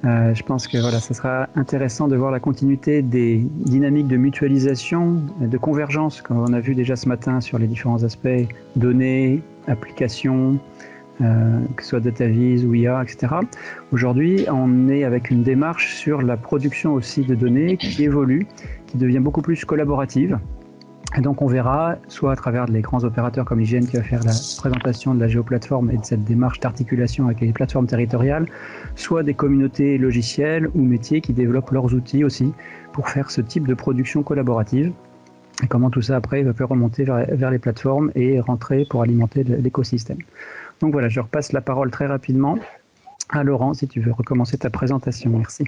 Je pense que voilà, ça sera intéressant de voir la continuité des dynamiques de mutualisation, de convergence, comme on a vu déjà ce matin sur les différents aspects, données, applications, que ce soit DataVis ou IA, etc. Aujourd'hui, on est avec une démarche sur la production aussi de données qui évolue, qui devient beaucoup plus collaborative. Et donc on verra, soit à travers les grands opérateurs comme IGN qui va faire la présentation de la géoplateforme et de cette démarche d'articulation avec les plateformes territoriales, soit des communautés logicielles ou métiers qui développent leurs outils aussi pour faire ce type de production collaborative. Et comment tout ça après va faire remonter vers les plateformes et rentrer pour alimenter l'écosystème. Donc voilà, je repasse la parole très rapidement à Laurent si tu veux recommencer ta présentation. Merci.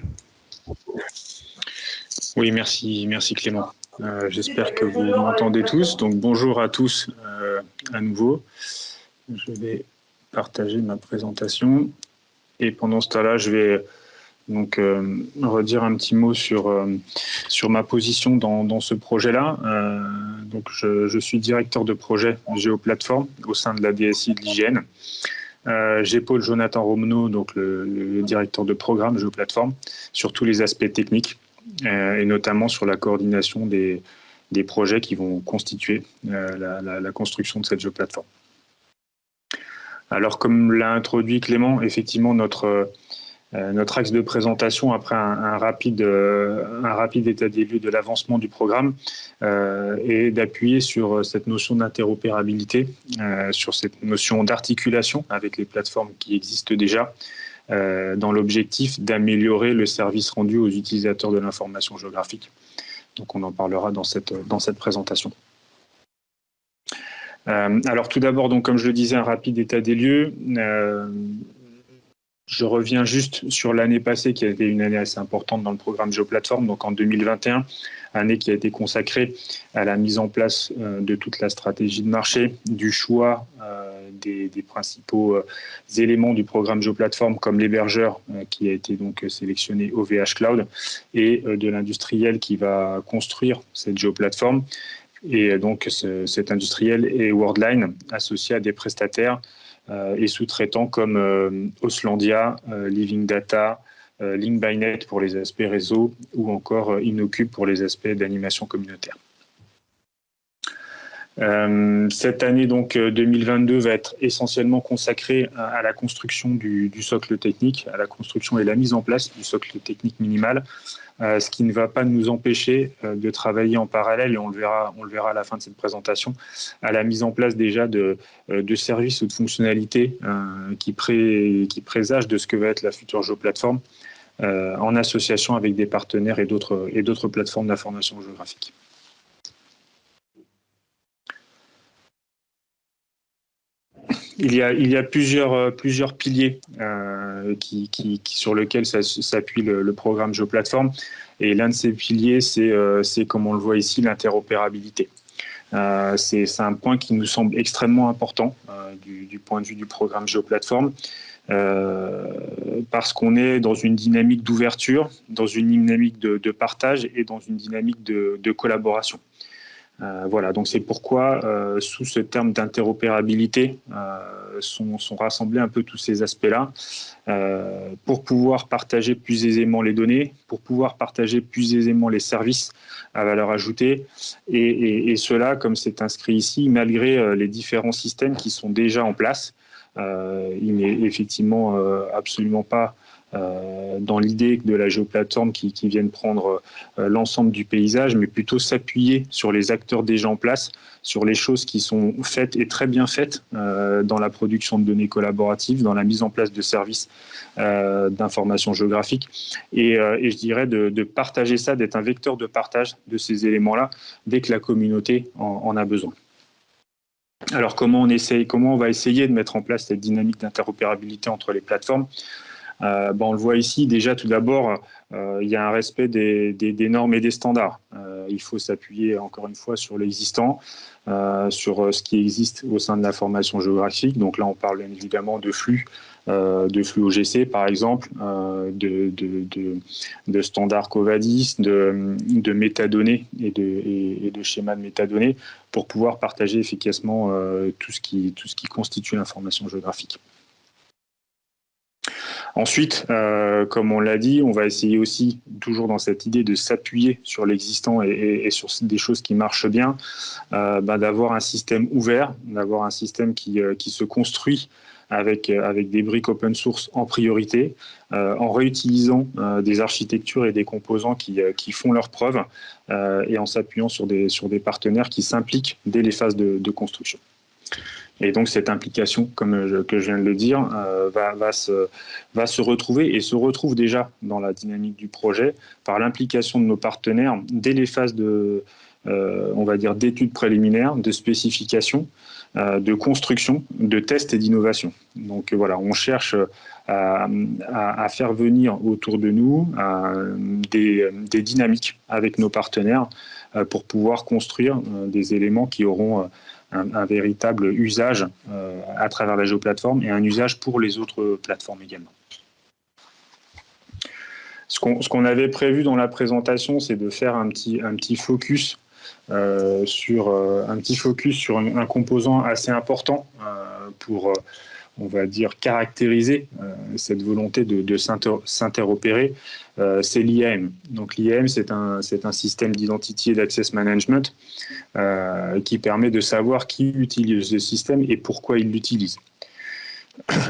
Oui, merci Clément. J'espère que vous m'entendez tous. Donc bonjour à tous à nouveau. Je vais partager ma présentation et pendant ce temps-là, je vais donc redire un petit mot sur ma position dans ce projet-là. Donc je suis directeur de projet Géoplateforme au sein de la DSI de l'IGN. J'épaule Jonathan Romneau, donc le directeur de programme Géoplateforme, sur tous les aspects techniques. Et notamment sur la coordination des projets qui vont constituer la construction de cette géoplateforme. Alors, comme l'a introduit Clément, effectivement, notre axe de présentation, après un rapide état des lieux de l'avancement du programme, est d'appuyer sur cette notion d'interopérabilité, sur cette notion d'articulation avec les plateformes qui existent déjà, dans l'objectif d'améliorer le service rendu aux utilisateurs de l'information géographique. Donc on en parlera dans cette présentation. Alors tout d'abord, donc comme je le disais, un rapide état des lieux. Je reviens juste sur l'année passée qui a été une année assez importante dans le programme Géoplateforme, donc en 2021, année qui a été consacrée à la mise en place de toute la stratégie de marché, du choix des principaux éléments du programme Géoplateforme comme l'hébergeur qui a été donc sélectionné OVH Cloud et de l'industriel qui va construire cette Géoplateforme. Et donc cet industriel est Worldline, associé à des prestataires et sous-traitants comme Oslandia, Living Data, Link-by-Net pour les aspects réseau ou encore Inocube pour les aspects d'animation communautaire. Cette année donc 2022 va être essentiellement consacrée à la construction du socle technique, à la construction et la mise en place du socle technique minimal, ce qui ne va pas nous empêcher de travailler en parallèle, et on le verra à la fin de cette présentation, à la mise en place déjà de services ou de fonctionnalités qui présagent de ce que va être la future géoplateforme, en association avec des partenaires et d'autres plateformes d'information géographique. Il y a plusieurs piliers sur lesquels s'appuie le programme Géoplateforme. Et l'un de ces piliers, c'est comme on le voit ici, l'interopérabilité. C'est un point qui nous semble extrêmement important du point de vue du programme Géoplateforme, parce qu'on est dans une dynamique d'ouverture, dans une dynamique de partage et dans une dynamique de collaboration. Voilà, donc c'est pourquoi sous ce terme d'interopérabilité sont rassemblés un peu tous ces aspects-là pour pouvoir partager plus aisément les données, pour pouvoir partager plus aisément les services à valeur ajoutée et cela, comme c'est inscrit ici, malgré les différents systèmes qui sont déjà en place. Il n'est effectivement absolument pas dans l'idée de la géoplateforme qui viennent prendre l'ensemble du paysage, mais plutôt s'appuyer sur les acteurs déjà en place, sur les choses qui sont faites et très bien faites dans la production de données collaboratives, dans la mise en place de services d'information géographique, et je dirais de partager ça, d'être un vecteur de partage de ces éléments-là dès que la communauté en a besoin. Alors comment on va essayer de mettre en place cette dynamique d'interopérabilité entre les plateformes? On le voit ici, déjà tout d'abord, il y a un respect des normes et des standards. Il faut s'appuyer encore une fois sur l'existant, sur ce qui existe au sein de l'information géographique. Donc là, on parle bien évidemment de flux OGC par exemple, de standards Covadis, de métadonnées et de schémas de métadonnées pour pouvoir partager efficacement tout ce qui constitue l'information géographique. Ensuite, comme on l'a dit, on va essayer aussi, toujours dans cette idée de s'appuyer sur l'existant et sur des choses qui marchent bien, d'avoir un système ouvert, d'avoir un système qui se construit avec des briques open source en priorité, en réutilisant des architectures et des composants qui font leurs preuves et en s'appuyant sur des partenaires qui s'impliquent dès les phases de construction. Et donc cette implication, que je viens de le dire, va se retrouver et se retrouve déjà dans la dynamique du projet par l'implication de nos partenaires dès les phases on va dire, d'études préliminaires, de spécification, de construction, de tests et d'innovation. Donc voilà, on cherche à faire venir autour de nous des dynamiques avec nos partenaires pour pouvoir construire des éléments qui auront un véritable usage à travers la géoplateforme et un usage pour les autres plateformes également. Ce qu'on avait prévu dans la présentation, c'est de faire un petit focus sur un composant assez important pour, on va dire, caractériser cette volonté de s'interopérer, c'est l'IAM. Donc l'IAM, c'est un système d'identity et d'access management qui permet de savoir qui utilise le système et pourquoi il l'utilise.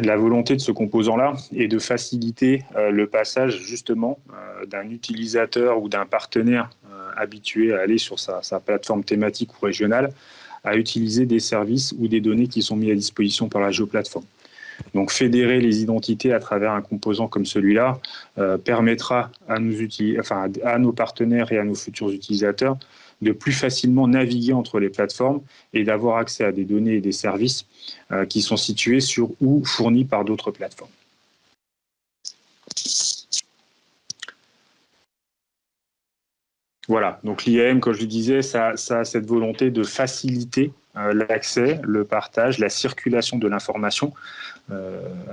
La volonté de ce composant-là est de faciliter le passage justement d'un utilisateur ou d'un partenaire habitué à aller sur sa plateforme thématique ou régionale à utiliser des services ou des données qui sont mis à disposition par la géoplateforme. Donc fédérer les identités à travers un composant comme celui-là permettra à nos partenaires et à nos futurs utilisateurs de plus facilement naviguer entre les plateformes et d'avoir accès à des données et des services qui sont situés sur ou fournis par d'autres plateformes. Voilà, donc l'IAM, comme je le disais, ça a cette volonté de faciliter l'accès, le partage, la circulation de l'information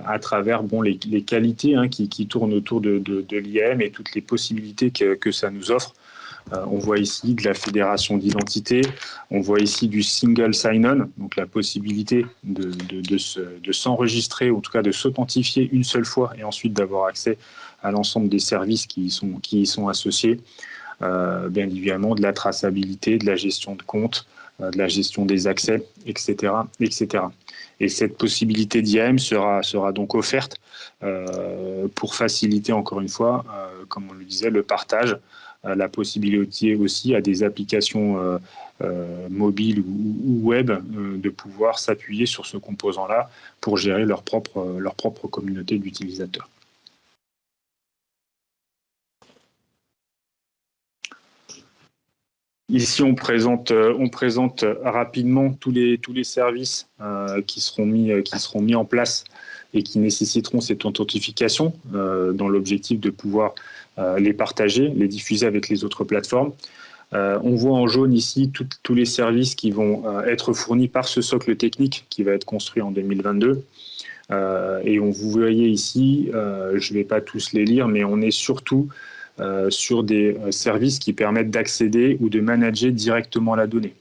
à travers les qualités qui tournent autour de l'IAM et toutes les possibilités que ça nous offre. On voit ici de la fédération d'identité, on voit ici du single sign-on, donc la possibilité de s'enregistrer, ou en tout cas de s'authentifier une seule fois et ensuite d'avoir accès à l'ensemble des services qui y sont associés. Bien évidemment de la traçabilité, de la gestion de compte, de la gestion des accès, etc. etc. Et cette possibilité d'IAM sera donc offerte pour faciliter encore une fois, comme on le disait, le partage, la possibilité aussi à des applications mobiles ou web de pouvoir s'appuyer sur ce composant-là pour gérer leur propre communauté d'utilisateurs. Ici, on présente rapidement tous les services qui seront mis en place et qui nécessiteront cette authentification dans l'objectif de pouvoir les partager, les diffuser avec les autres plateformes. On voit en jaune ici tous les services qui vont être fournis par ce socle technique qui va être construit en 2022. Et vous voyez ici, je ne vais pas tous les lire, mais on est surtout sur des services qui permettent d'accéder ou de manager directement la donnée.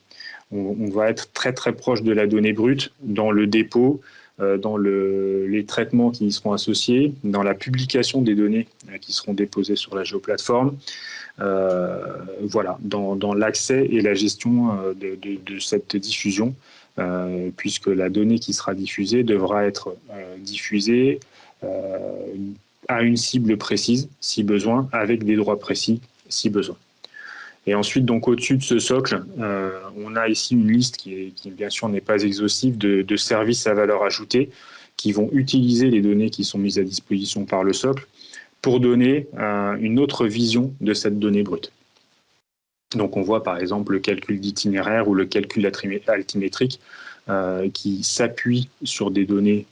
On va être très très proche de la donnée brute dans le dépôt, dans les traitements qui y seront associés, dans la publication des données qui seront déposées sur la géoplateforme, voilà, dans l'accès et la gestion de cette diffusion, puisque la donnée qui sera diffusée devra être diffusée à une cible précise, si besoin, avec des droits précis, si besoin. Et ensuite, donc au-dessus de ce socle, on a ici une liste qui bien sûr n'est pas exhaustive de services à valeur ajoutée qui vont utiliser les données qui sont mises à disposition par le socle pour donner une autre vision de cette donnée brute. Donc on voit par exemple le calcul d'itinéraire ou le calcul altimétrique qui s'appuie sur des données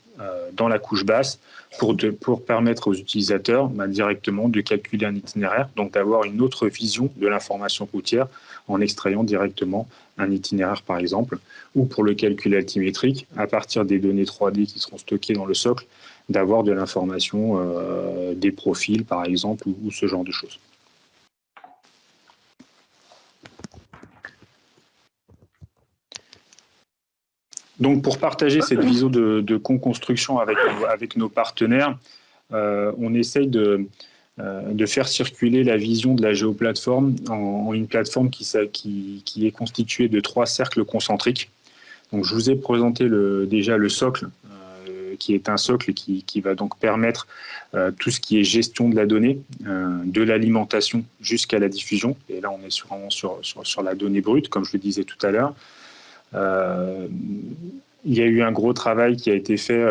dans la couche basse pour permettre aux utilisateurs directement de calculer un itinéraire, donc d'avoir une autre vision de l'information routière en extrayant directement un itinéraire par exemple, ou pour le calcul altimétrique, à partir des données 3D qui seront stockées dans le socle, d'avoir de l'information, des profils par exemple, ou ce genre de choses. Donc, pour partager cette vision de co-construction avec nos partenaires, on essaye de faire circuler la vision de la géoplateforme en une plateforme qui est constituée de 3 cercles concentriques. Donc, je vous ai présenté déjà le socle, qui est un socle qui va donc permettre tout ce qui est gestion de la donnée, de l'alimentation jusqu'à la diffusion. Et là, on est vraiment sur la donnée brute, comme je le disais tout à l'heure. Il y a eu un gros travail qui a été fait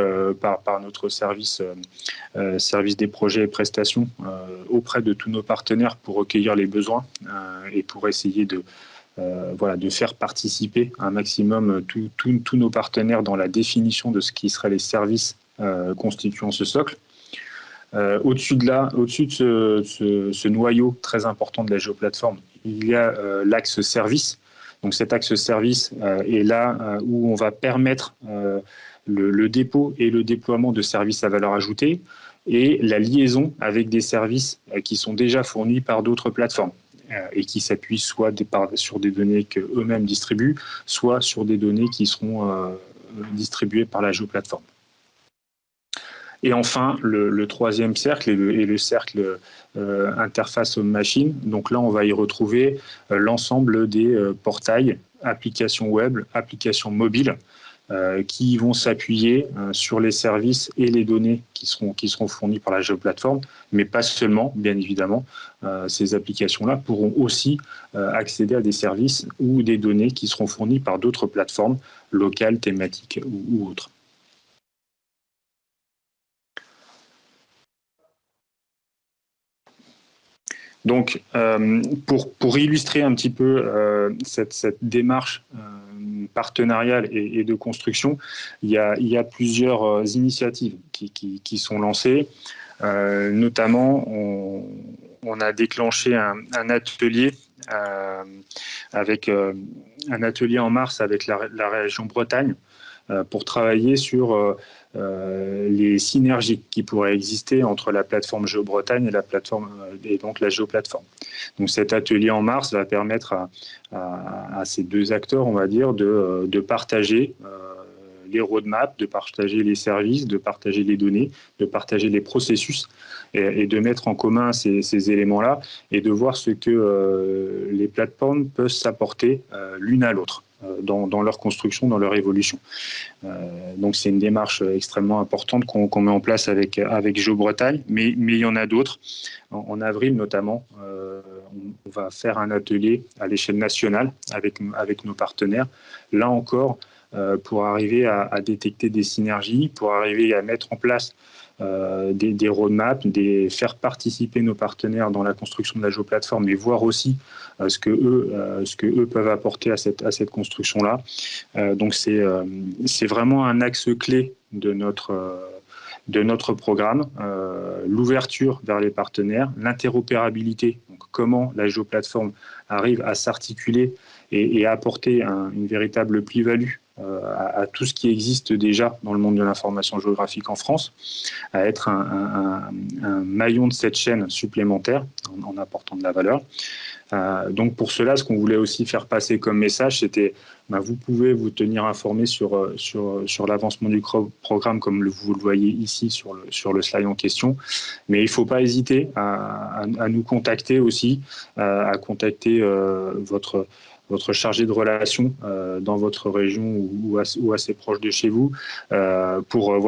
par notre service des projets et prestations auprès de tous nos partenaires pour recueillir les besoins et pour essayer de faire participer un maximum tous nos partenaires dans la définition de ce qui seraient les services constituant ce socle. Au-dessus de ce noyau très important de la géoplateforme, il y a l'axe service. Donc cet axe service est là où on va permettre le dépôt et le déploiement de services à valeur ajoutée et la liaison avec des services qui sont déjà fournis par d'autres plateformes et qui s'appuient soit sur des données qu'eux-mêmes distribuent, soit sur des données qui seront distribuées par la géoplateforme. Et enfin, le troisième cercle est le cercle interface homme-machine. Donc là, on va y retrouver l'ensemble des portails, applications web, applications mobiles, qui vont s'appuyer sur les services et les données qui seront fournies par la géoplateforme, mais pas seulement, bien évidemment. Ces applications-là pourront aussi accéder à des services ou des données qui seront fournies par d'autres plateformes locales, thématiques ou autres. Donc, pour illustrer un petit peu cette démarche partenariale et de construction, il y a plusieurs initiatives qui sont lancées. Notamment, on a déclenché un atelier un atelier en mars avec la région Bretagne pour travailler sur les synergies qui pourraient exister entre la plateforme GeoBretagne et la plateforme et donc la géoplateforme. Donc cet atelier en mars va permettre à ces deux acteurs, on va dire, de partager les roadmaps, de partager les services, de partager les données, de partager les processus et de mettre en commun ces éléments-là et de voir ce que les plateformes peuvent s'apporter l'une à l'autre dans leur construction, dans leur évolution. Donc c'est une démarche extrêmement importante qu'on met en place avec GeoBretagne, mais il y en a d'autres. En avril notamment, on va faire un atelier à l'échelle nationale avec nos partenaires. Là encore, pour arriver à détecter des synergies, pour arriver à mettre en place des roadmaps, faire participer nos partenaires dans la construction de la géoplateforme, mais voir aussi ce que eux peuvent apporter à cette construction-là. Donc c'est vraiment un axe clé de notre programme, l'ouverture vers les partenaires, l'interopérabilité, donc comment la géoplateforme arrive à s'articuler et à apporter une véritable plus-value à tout ce qui existe déjà dans le monde de l'information géographique en France, à être un maillon de cette chaîne supplémentaire en apportant de la valeur. Donc pour cela, ce qu'on voulait aussi faire passer comme message, c'était vous pouvez vous tenir informé sur l'avancement du programme comme vous le voyez ici sur le slide en question, mais il ne faut pas hésiter à nous contacter aussi, à contacter votre chargé de relations dans votre région ou assez proche de chez vous pour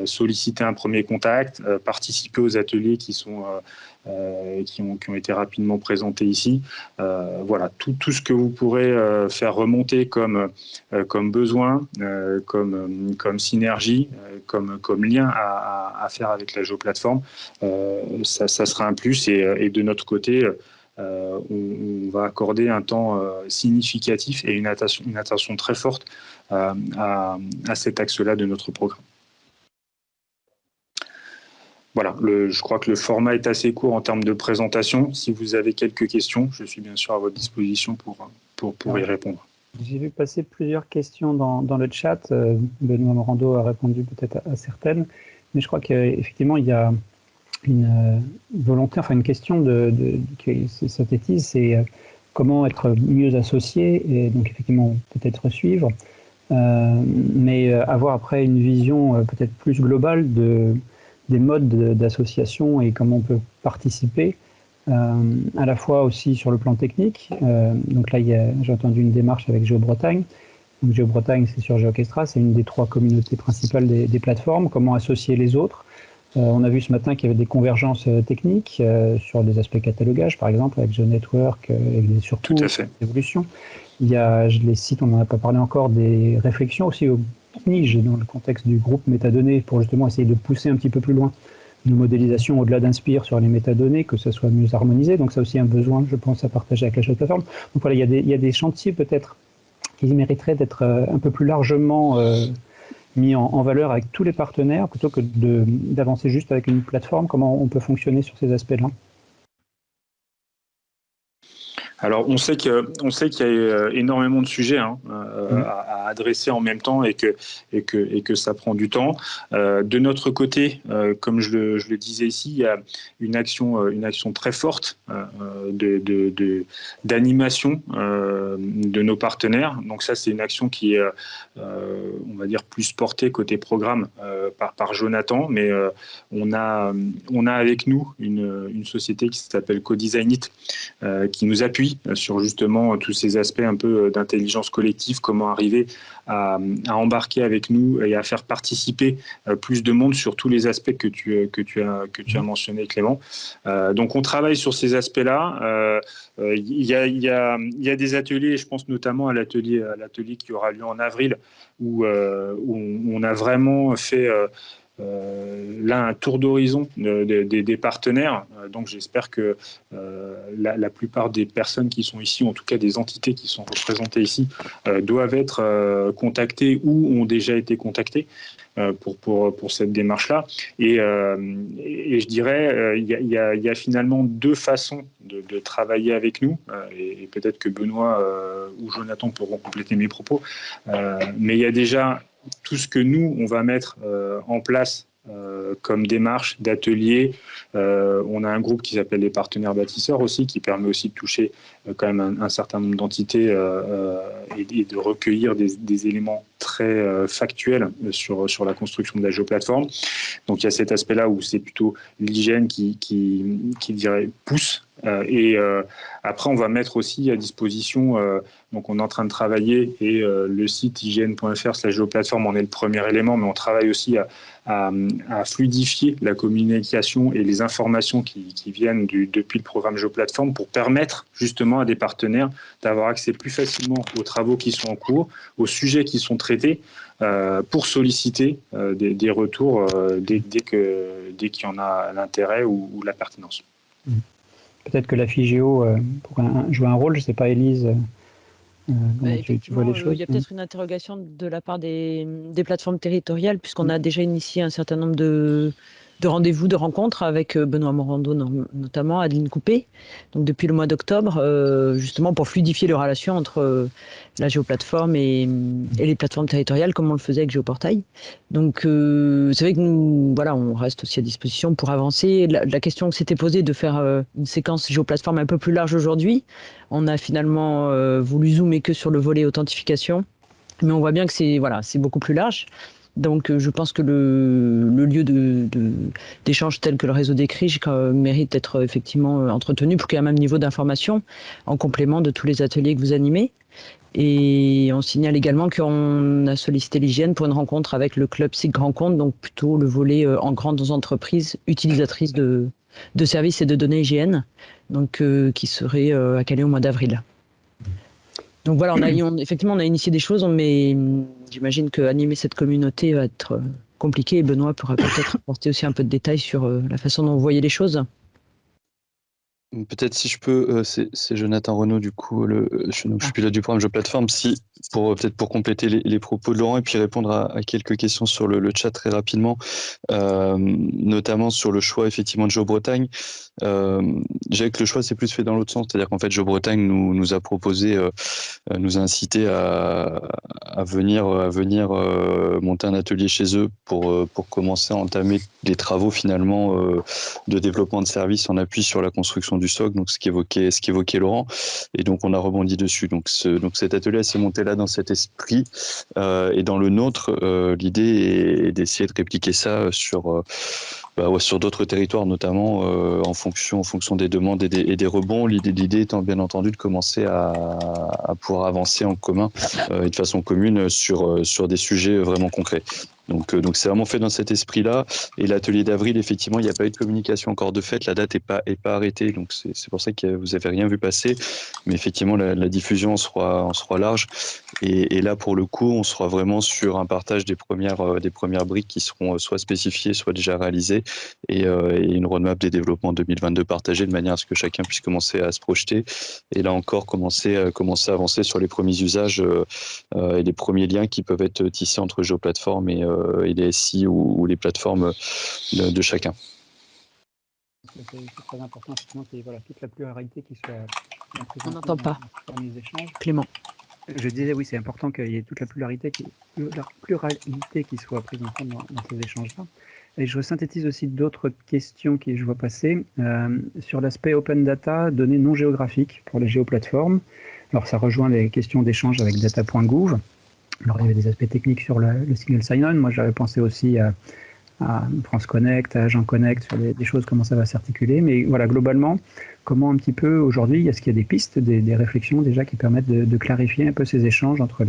solliciter un premier contact, participer aux ateliers qui ont été rapidement présentés ici. Tout ce que vous pourrez faire remonter comme besoin, comme synergie, comme lien à faire avec la géoplateforme, ça sera un plus et de notre côté, on va accorder un temps significatif et une attention très forte à cet axe-là de notre programme. Voilà, je crois que le format est assez court en termes de présentation. Si vous avez quelques questions, je suis bien sûr à votre disposition pour y répondre. J'ai vu passer plusieurs questions dans le chat. Benoît Morando a répondu peut-être à certaines, mais je crois qu'effectivement, il y a une volonté, enfin une question qui synthétise, c'est comment être mieux associé et donc effectivement peut-être suivre, mais avoir après une vision peut-être plus globale des modes d'association et comment on peut participer, à la fois aussi sur le plan technique. Donc là, j'ai entendu une démarche avec GeoBretagne. Donc GeoBretagne, c'est sur GeoOrchestra, c'est une des 3 communautés principales des plateformes. Comment associer les autres? On a vu ce matin qu'il y avait des convergences techniques sur des aspects catalogage, par exemple, avec GeoNetwork et surtout l'évolution. Il y a, je les cite, on n'en a pas parlé encore, des réflexions aussi au NIGE dans le contexte du groupe métadonnées pour justement essayer de pousser un petit peu plus loin nos modélisations au-delà d'Inspire sur les métadonnées, que ça soit mieux harmonisé. Donc ça aussi un besoin, je pense, à partager avec la plateforme. Donc voilà, il y a des chantiers peut-être qui mériteraient d'être un peu plus largement mis en valeur avec tous les partenaires plutôt que d'avancer juste avec une plateforme. Comment on peut fonctionner sur ces aspects-là? Alors, on sait qu'il y a énormément de sujets à adresser en même temps et que ça prend du temps. De notre côté, comme je le disais ici, il y a une action très forte d'animation de nos partenaires. Donc ça, c'est une action qui est, on va dire, plus portée côté programme par Jonathan, mais on a avec nous une société qui s'appelle Co-Designit, qui nous appuie sur justement tous ces aspects un peu d'intelligence collective, comment arriver à embarquer avec nous et à faire participer plus de monde sur tous les aspects que tu as mentionné, Clément. Donc on travaille sur ces aspects-là. Il y a des ateliers, je pense notamment à l'atelier qui aura lieu en avril, où on a vraiment fait là un tour d'horizon des partenaires. Donc j'espère que la plupart des personnes qui sont ici, en tout cas des entités qui sont représentées ici, doivent être contactées ou ont déjà été contactées pour cette démarche-là. Et je dirais, il y a finalement 2 façons de travailler avec nous, et peut-être que Benoît ou Jonathan pourront compléter mes propos, mais il y a déjà tout ce que nous, on va mettre en place comme démarche d'atelier. On a un groupe qui s'appelle les partenaires bâtisseurs aussi, qui permet aussi de toucher quand même un certain nombre d'entités et de recueillir des éléments très factuels sur la construction de la géoplateforme. Donc il y a cet aspect-là où c'est plutôt l'hygiène qui dirait pousse. Et après, on va mettre aussi à disposition, donc on est en train de travailler, et le site hygiène.fr/géoplateforme en est le premier élément, mais on travaille aussi à fluidifier la communication et les informations qui viennent depuis le programme Géoplateforme pour permettre justement à des partenaires d'avoir accès plus facilement aux travaux qui sont en cours, aux sujets qui sont traités, pour solliciter des retours dès qu'il y en a l'intérêt ou la pertinence. Peut-être que la FIGEO pourrait jouer un rôle, je ne sais pas, Élise, comment tu vois les choses. Il y a peut-être une interrogation de la part des plateformes territoriales, puisqu'on a déjà initié un certain nombre de rendez-vous, de rencontres avec Benoît Morando notamment, Adeline Coupé, donc depuis le mois d'octobre, justement pour fluidifier les relations entre la géoplateforme et les plateformes territoriales, comme on le faisait avec Géoportail. Donc c'est vrai que nous, voilà, on reste aussi à disposition pour avancer. La question que s'était posée de faire une séquence géoplateforme un peu plus large aujourd'hui, on a finalement voulu zoomer que sur le volet authentification, mais on voit bien que c'est beaucoup plus large. Donc je pense que le lieu d'échange tel que le réseau des CRIJ mérite d'être effectivement entretenu pour qu'il y ait un même niveau d'information en complément de tous les ateliers que vous animez. Et on signale également qu'on a sollicité l'hygiène pour une rencontre avec le club SIG Grand Compte, donc plutôt le volet en grandes entreprises utilisatrices de services et de données IGN, donc qui serait à Calais au mois d'avril. Donc voilà, effectivement, on a initié des choses, mais j'imagine qu'animer cette communauté va être compliqué, et Benoît pourra peut-être apporter aussi un peu de détails sur la façon dont vous voyez les choses. Peut-être si je peux, c'est Jonathan Renaud, du coup, je suis pilote du programme Géoplateforme, peut-être pour compléter les propos de Laurent et puis répondre à quelques questions sur le chat très rapidement, notamment sur le choix effectivement de GeoBretagne. Je dirais que le choix s'est plus fait dans l'autre sens, c'est-à-dire qu'en fait GeoBretagne nous a proposé, nous a incité à venir monter un atelier chez eux pour commencer à entamer des travaux finalement de développement de services en appui sur la construction du du SOC, donc ce qu'évoquait Laurent, et donc on a rebondi dessus. Donc cet atelier s'est monté là dans cet esprit, et dans le nôtre, l'idée est d'essayer de répliquer ça sur d'autres territoires, notamment en fonction des demandes et des rebonds. L'idée étant bien entendu de commencer à pouvoir avancer en commun et de façon commune sur des sujets vraiment concrets. Donc c'est vraiment fait dans cet esprit-là. Et l'atelier d'avril, effectivement, il n'y a pas eu de communication encore de fait. La date est pas arrêtée, donc c'est pour ça que vous avez rien vu passer. Mais effectivement, la diffusion en sera large. Et là, pour le coup, on sera vraiment sur un partage des premières briques qui seront soit spécifiées, soit déjà réalisées, et une roadmap des développements 2022 partagée de manière à ce que chacun puisse commencer à se projeter. Et là encore, commencer à avancer sur les premiers usages et les premiers liens qui peuvent être tissés entre géoplateformes et les SI ou les plateformes de chacun. C'est très important, effectivement, qu'il y ait toute la pluralité qui soit On n'entend pas. Dans les échanges. Clément. Je disais, oui, c'est important qu'il y ait toute la pluralité qui soit prise en compte dans ces échanges-là. Et je synthétise aussi d'autres questions que je vois passer sur l'aspect open data, données non géographiques pour les géoplateformes. Alors, ça rejoint les questions d'échange avec data.gouv. Alors, il y avait des aspects techniques sur le single sign-on. Moi, j'avais pensé aussi à France Connect, à Agent Connect, sur des choses, comment ça va s'articuler. Mais voilà, globalement, comment un petit peu aujourd'hui, est-ce qu'il y a des pistes, des réflexions déjà qui permettent de clarifier un peu ces échanges entre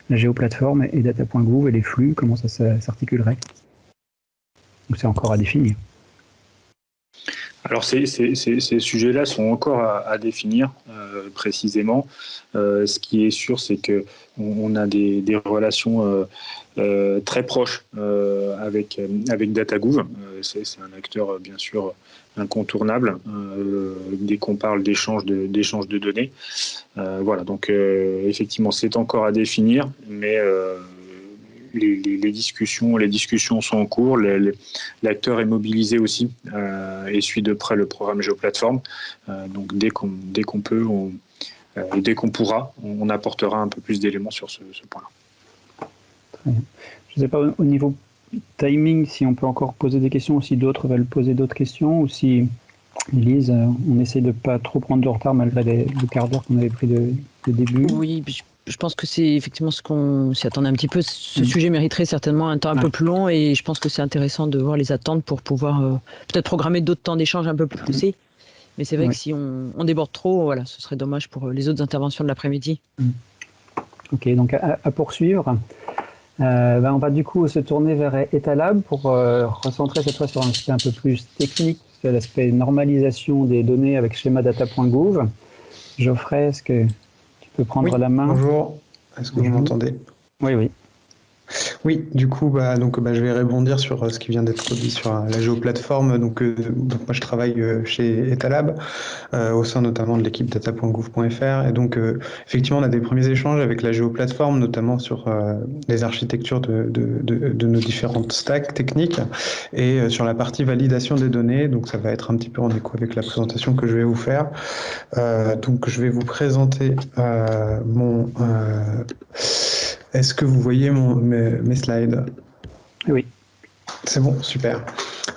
la géoplateforme et data.gouv et les flux, comment ça s'articulerait? Donc c'est encore à définir. Alors ces sujets-là sont encore à définir précisément. Ce qui est sûr, c'est qu'on a des relations très proches avec DataGouv. C'est un acteur bien sûr incontournable dès qu'on parle d'échange de données. Voilà, donc effectivement c'est encore à définir, mais les discussions sont en cours. L'acteur est mobilisé aussi et suit de près le programme Géoplateforme. Donc dès qu'on peut, dès qu'on pourra, on apportera un peu plus d'éléments sur ce point-là. Très bien. Je ne sais pas au niveau timing si on peut encore poser des questions ou si d'autres veulent poser d'autres questions ou si, Lise, on essaie de ne pas trop prendre de retard malgré le quart d'heure qu'on avait pris de début. Oui, je pense que c'est effectivement ce qu'on s'y attendait un petit peu. Ce sujet mériterait certainement un temps un peu plus long et je pense que c'est intéressant de voir les attentes pour pouvoir peut-être programmer d'autres temps d'échange un peu plus poussés. Mais c'est vrai que si on déborde trop, voilà, ce serait dommage pour les autres interventions de l'après-midi. Ok, donc à poursuivre. On va du coup se tourner vers Etalab pour recentrer cette fois sur un aspect un peu plus technique, c'est l'aspect normalisation des données avec schéma data.gouv. Geoffrey, est-ce que tu peux prendre la main? Bonjour, est-ce que vous m'entendez? Oui. Oui, du coup, je vais rebondir sur ce qui vient d'être dit sur la géoplateforme. Donc moi, je travaille chez Etalab, au sein notamment de l'équipe data.gouv.fr. Et donc, effectivement, on a des premiers échanges avec la géoplateforme, notamment sur les architectures de nos différentes stacks techniques et sur la partie validation des données. Donc, ça va être un petit peu en écho avec la présentation que je vais vous faire. Donc, je vais vous présenter mon... Est-ce que vous voyez mes slides? Oui. C'est bon, super.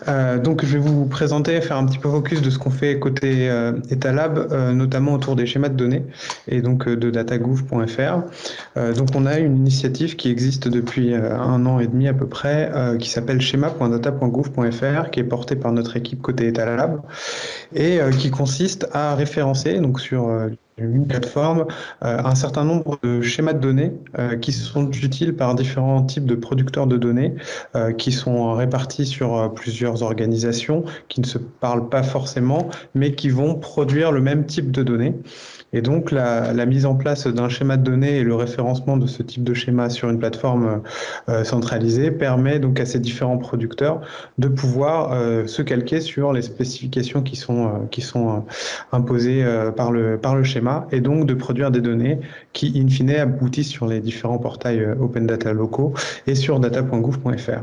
Donc, je vais vous présenter, faire un petit peu focus de ce qu'on fait côté Etalab, notamment autour des schémas de données et donc de datagouv.fr. Donc, on a une initiative qui existe depuis 1 an et demi à peu près, qui s'appelle schéma.data.gouv.fr, qui est portée par notre équipe côté Etalab et qui consiste à référencer, donc sur une plateforme, un certain nombre de schémas de données qui sont utiles par différents types de producteurs de données qui sont répartis sur plusieurs organisations qui ne se parlent pas forcément, mais qui vont produire le même type de données. Et donc, la mise en place d'un schéma de données et le référencement de ce type de schéma sur une plateforme centralisée permet donc à ces différents producteurs de pouvoir se calquer sur les spécifications qui sont imposées par le schéma et donc de produire des données qui, in fine, aboutissent sur les différents portails Open Data locaux et sur data.gouv.fr.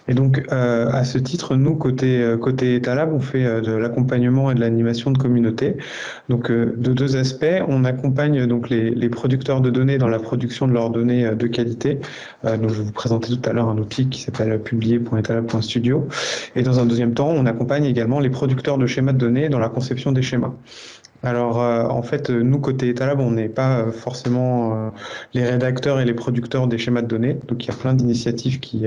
Et donc, à ce titre, nous, côté Etalab, on fait de l'accompagnement et de l'animation de communauté. Donc, de deux aspects, on accompagne donc les producteurs de données dans la production de leurs données de qualité. Donc, je vais vous présenter tout à l'heure un outil qui s'appelle publier.etalab.studio. Et dans un deuxième temps, on accompagne également les producteurs de schémas de données dans la conception des schémas. Alors, en fait, nous, côté Etalab, on n'est pas forcément les rédacteurs et les producteurs des schémas de données. Donc, il y a plein d'initiatives qui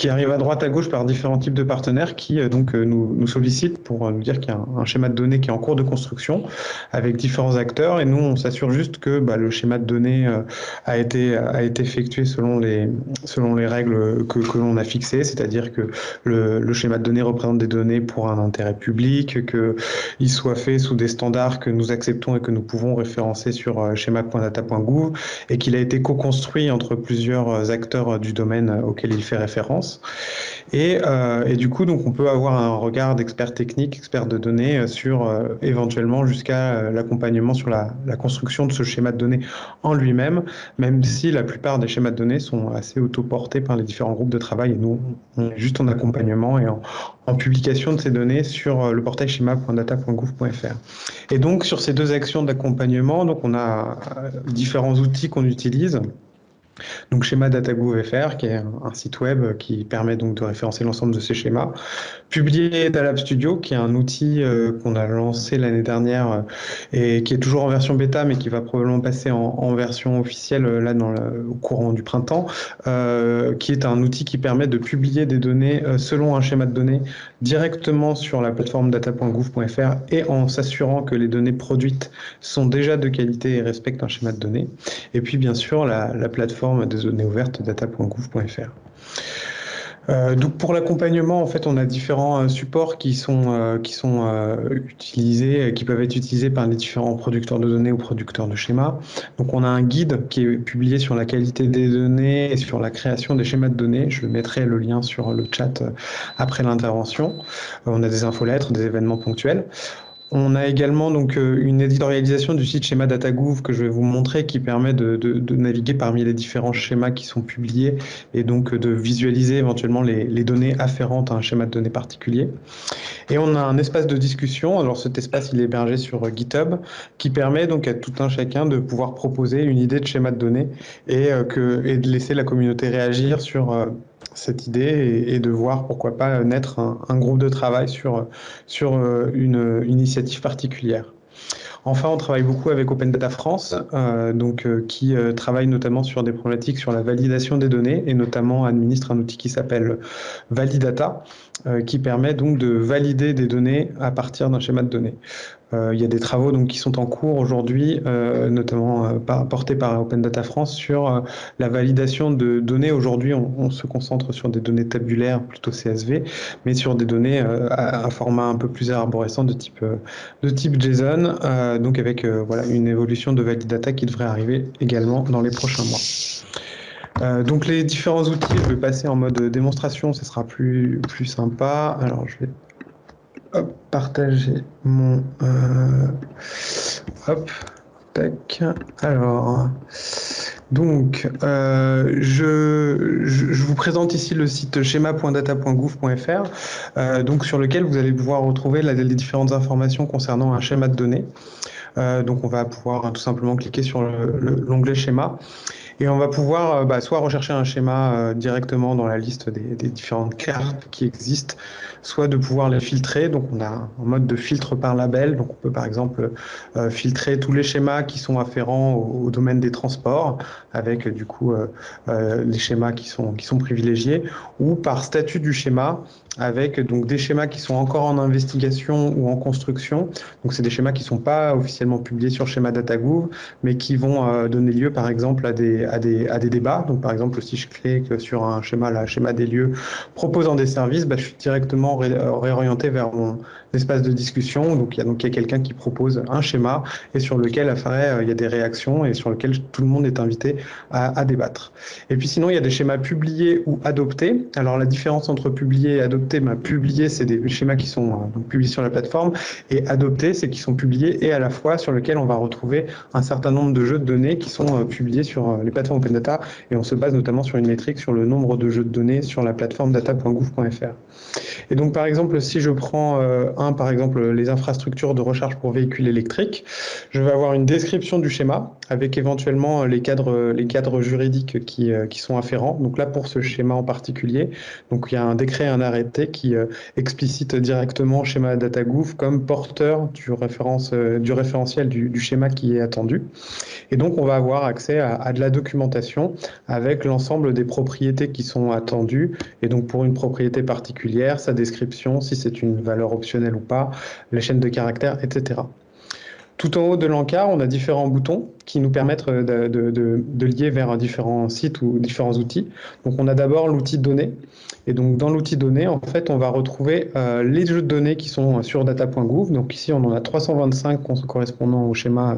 arrivent à droite, à gauche par différents types de partenaires qui nous sollicitent pour nous dire qu'il y a un schéma de données qui est en cours de construction avec différents acteurs. Et nous, on s'assure juste que le schéma de données a été effectué selon les règles que l'on a fixées, c'est-à-dire que le schéma de données représente des données pour un intérêt public, qu'il soit fait sous des standards que nous acceptons et que nous pouvons référencer sur schéma.data.gouv et qu'il a été co-construit entre plusieurs acteurs du domaine auquel il fait référence. Et du coup, donc, on peut avoir un regard d'expert technique, expert de données sur éventuellement jusqu'à l'accompagnement sur la construction de ce schéma de données en lui-même, même si la plupart des schémas de données sont assez autoportés par les différents groupes de travail. Et nous, on est juste en accompagnement et en publication de ces données sur le portail schéma.data.gouv.fr. Et donc, sur ces deux actions d'accompagnement, donc on a différents outils qu'on utilise. Donc, schéma DataGouv.fr, qui est un site web qui permet donc de référencer l'ensemble de ces schémas. Publier Etalab Studio, qui est un outil qu'on a lancé l'année dernière et qui est toujours en version bêta, mais qui va probablement passer en version officielle là au courant du printemps, qui est un outil qui permet de publier des données selon un schéma de données directement sur la plateforme data.gouv.fr et en s'assurant que les données produites sont déjà de qualité et respectent un schéma de données. Et puis, bien sûr, la plateforme des données ouvertes data.gouv.fr. Donc pour l'accompagnement, en fait, on a différents supports qui sont utilisés, qui peuvent être utilisés par les différents producteurs de données ou producteurs de schémas. Donc on a un guide qui est publié sur la qualité des données et sur la création des schémas de données. Je mettrai le lien sur le chat après l'intervention. On a des infolettres, des événements ponctuels. On a également donc une éditorialisation du site schéma DataGouv que je vais vous montrer qui permet de naviguer parmi les différents schémas qui sont publiés et donc de visualiser éventuellement les données afférentes à un schéma de données particulier. Et on a un espace de discussion. Alors cet espace, il est hébergé sur GitHub qui permet donc à tout un chacun de pouvoir proposer une idée de schéma de données et de laisser la communauté réagir sur cette idée et de voir pourquoi pas naître un groupe de travail sur une initiative particulière. Enfin, on travaille beaucoup avec Open Data France, qui travaille notamment sur des problématiques sur la validation des données et notamment administre un outil qui s'appelle Validata, qui permet donc de valider des données à partir d'un schéma de données. Il y a des travaux donc, qui sont en cours aujourd'hui, notamment portés par Open Data France, sur la validation de données. Aujourd'hui, on se concentre sur des données tabulaires, plutôt CSV, mais sur des données à un format un peu plus arborescent de type JSON, donc avec une évolution de Validata qui devrait arriver également dans les prochains mois. Donc les différents outils, je vais passer en mode démonstration, ce sera plus sympa. Alors je vais partager mon tac. Alors donc je vous présente ici le site schéma.data.gouv.fr donc sur lequel vous allez pouvoir retrouver les différentes informations concernant un schéma de données. Donc on va pouvoir tout simplement cliquer sur l'onglet schéma. Et on va pouvoir soit rechercher un schéma directement dans la liste des différentes cartes qui existent, soit de pouvoir les filtrer. Donc on a un mode de filtre par label. Donc on peut par exemple filtrer tous les schémas qui sont afférents au domaine des transports, avec du coup les schémas qui sont privilégiés, ou par statut du schéma, avec donc des schémas qui sont encore en investigation ou en construction. Donc c'est des schémas qui ne sont pas officiellement publiés sur Schéma DataGouv, mais qui vont donner lieu par exemple à des débats. Donc par exemple, si je clique sur un schéma, le schéma des lieux proposant des services, je suis directement réorienté vers mon espace de discussion. Donc il y a quelqu'un qui propose un schéma et sur lequel il y a des réactions et sur lequel tout le monde est invité à débattre. Et puis sinon, il y a des schémas publiés ou adoptés. Alors la différence entre publié et adopté, adopter, publier, c'est des schémas qui sont donc publiés sur la plateforme, et adopter, c'est qui sont publiés et à la fois sur lesquels on va retrouver un certain nombre de jeux de données qui sont publiés sur les plateformes Open Data, et on se base notamment sur une métrique sur le nombre de jeux de données sur la plateforme data.gouv.fr. Et donc par exemple, si je prends par exemple les infrastructures de recharge pour véhicules électriques, je vais avoir une description du schéma avec éventuellement les cadres juridiques qui sont afférents. Donc là, pour ce schéma en particulier, donc il y a un décret, un arrêté qui explicite directement schéma DataGouv comme porteur du référentiel du schéma qui est attendu. Et donc, on va avoir accès à de la documentation avec l'ensemble des propriétés qui sont attendues. Et donc, pour une propriété particulière, sa description, si c'est une valeur optionnelle ou pas, les chaînes de caractères, etc. Tout en haut de l'encart, on a différents boutons qui nous permettent de lier vers différents sites ou différents outils. Donc, on a d'abord l'outil données. Et donc, dans l'outil données, en fait, on va retrouver les jeux de données qui sont sur data.gouv. Donc, ici, on en a 325 correspondant au schéma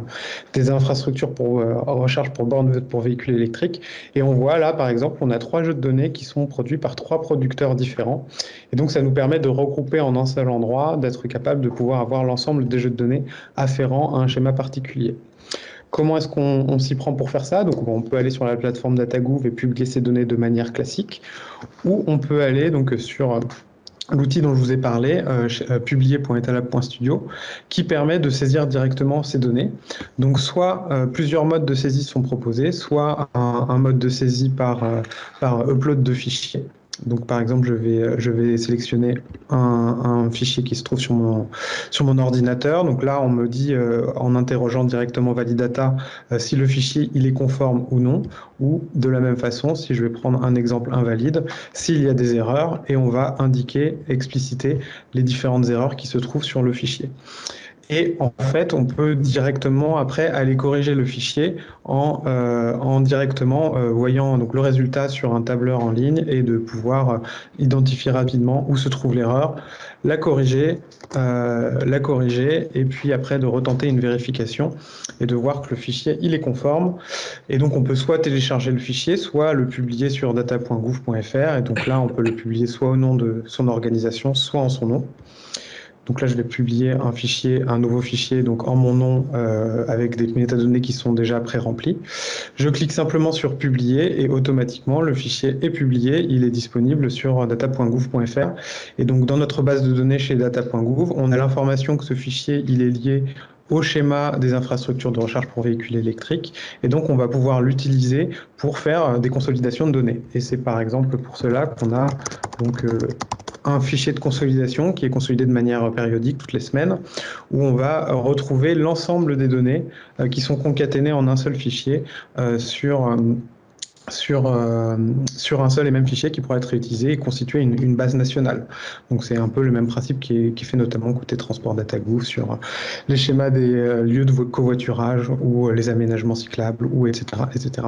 des infrastructures pour recharge pour bornes pour véhicules électriques. Et on voit là, par exemple, on a 3 jeux de données qui sont produits par 3 producteurs différents. Et donc, ça nous permet de regrouper en un seul endroit, d'être capable de pouvoir avoir l'ensemble des jeux de données afférents à un schéma particulier. Comment est-ce qu'on s'y prend pour faire ça? Donc, on peut aller sur la plateforme DataGouv et publier ces données de manière classique, ou on peut aller donc sur l'outil dont je vous ai parlé, publier.etalab.studio, qui permet de saisir directement ces données. Donc, soit plusieurs modes de saisie sont proposés, soit un mode de saisie par upload de fichiers. Donc, par exemple, je vais sélectionner un fichier qui se trouve sur mon ordinateur. Donc là, on me dit, en interrogeant directement Validata, si le fichier il est conforme ou non. Ou de la même façon, si je vais prendre un exemple invalide, s'il y a des erreurs, et on va indiquer, expliciter les différentes erreurs qui se trouvent sur le fichier. Et en fait, on peut directement après aller corriger le fichier en directement voyant donc le résultat sur un tableur en ligne et de pouvoir identifier rapidement où se trouve l'erreur, la corriger et puis après de retenter une vérification et de voir que le fichier il est conforme. Et donc on peut soit télécharger le fichier, soit le publier sur data.gouv.fr, et donc là on peut le publier soit au nom de son organisation, soit en son nom. Donc là, je vais publier un nouveau fichier donc en mon nom avec des métadonnées qui sont déjà pré-remplies. Je clique simplement sur publier et automatiquement, le fichier est publié. Il est disponible sur data.gouv.fr. Et donc, dans notre base de données chez data.gouv, on a l'information que ce fichier, il est lié au schéma des infrastructures de recharge pour véhicules électriques. Et donc, on va pouvoir l'utiliser pour faire des consolidations de données. Et c'est par exemple pour cela qu'on a donc un fichier de consolidation qui est consolidé de manière périodique toutes les semaines, où on va retrouver l'ensemble des données qui sont concaténées en un seul fichier sur un seul et même fichier qui pourra être réutilisé et constituer une base nationale. Donc c'est un peu le même principe qui fait notamment côté transport DataGouv sur les schémas des lieux de covoiturage ou les aménagements cyclables, ou etc., etc.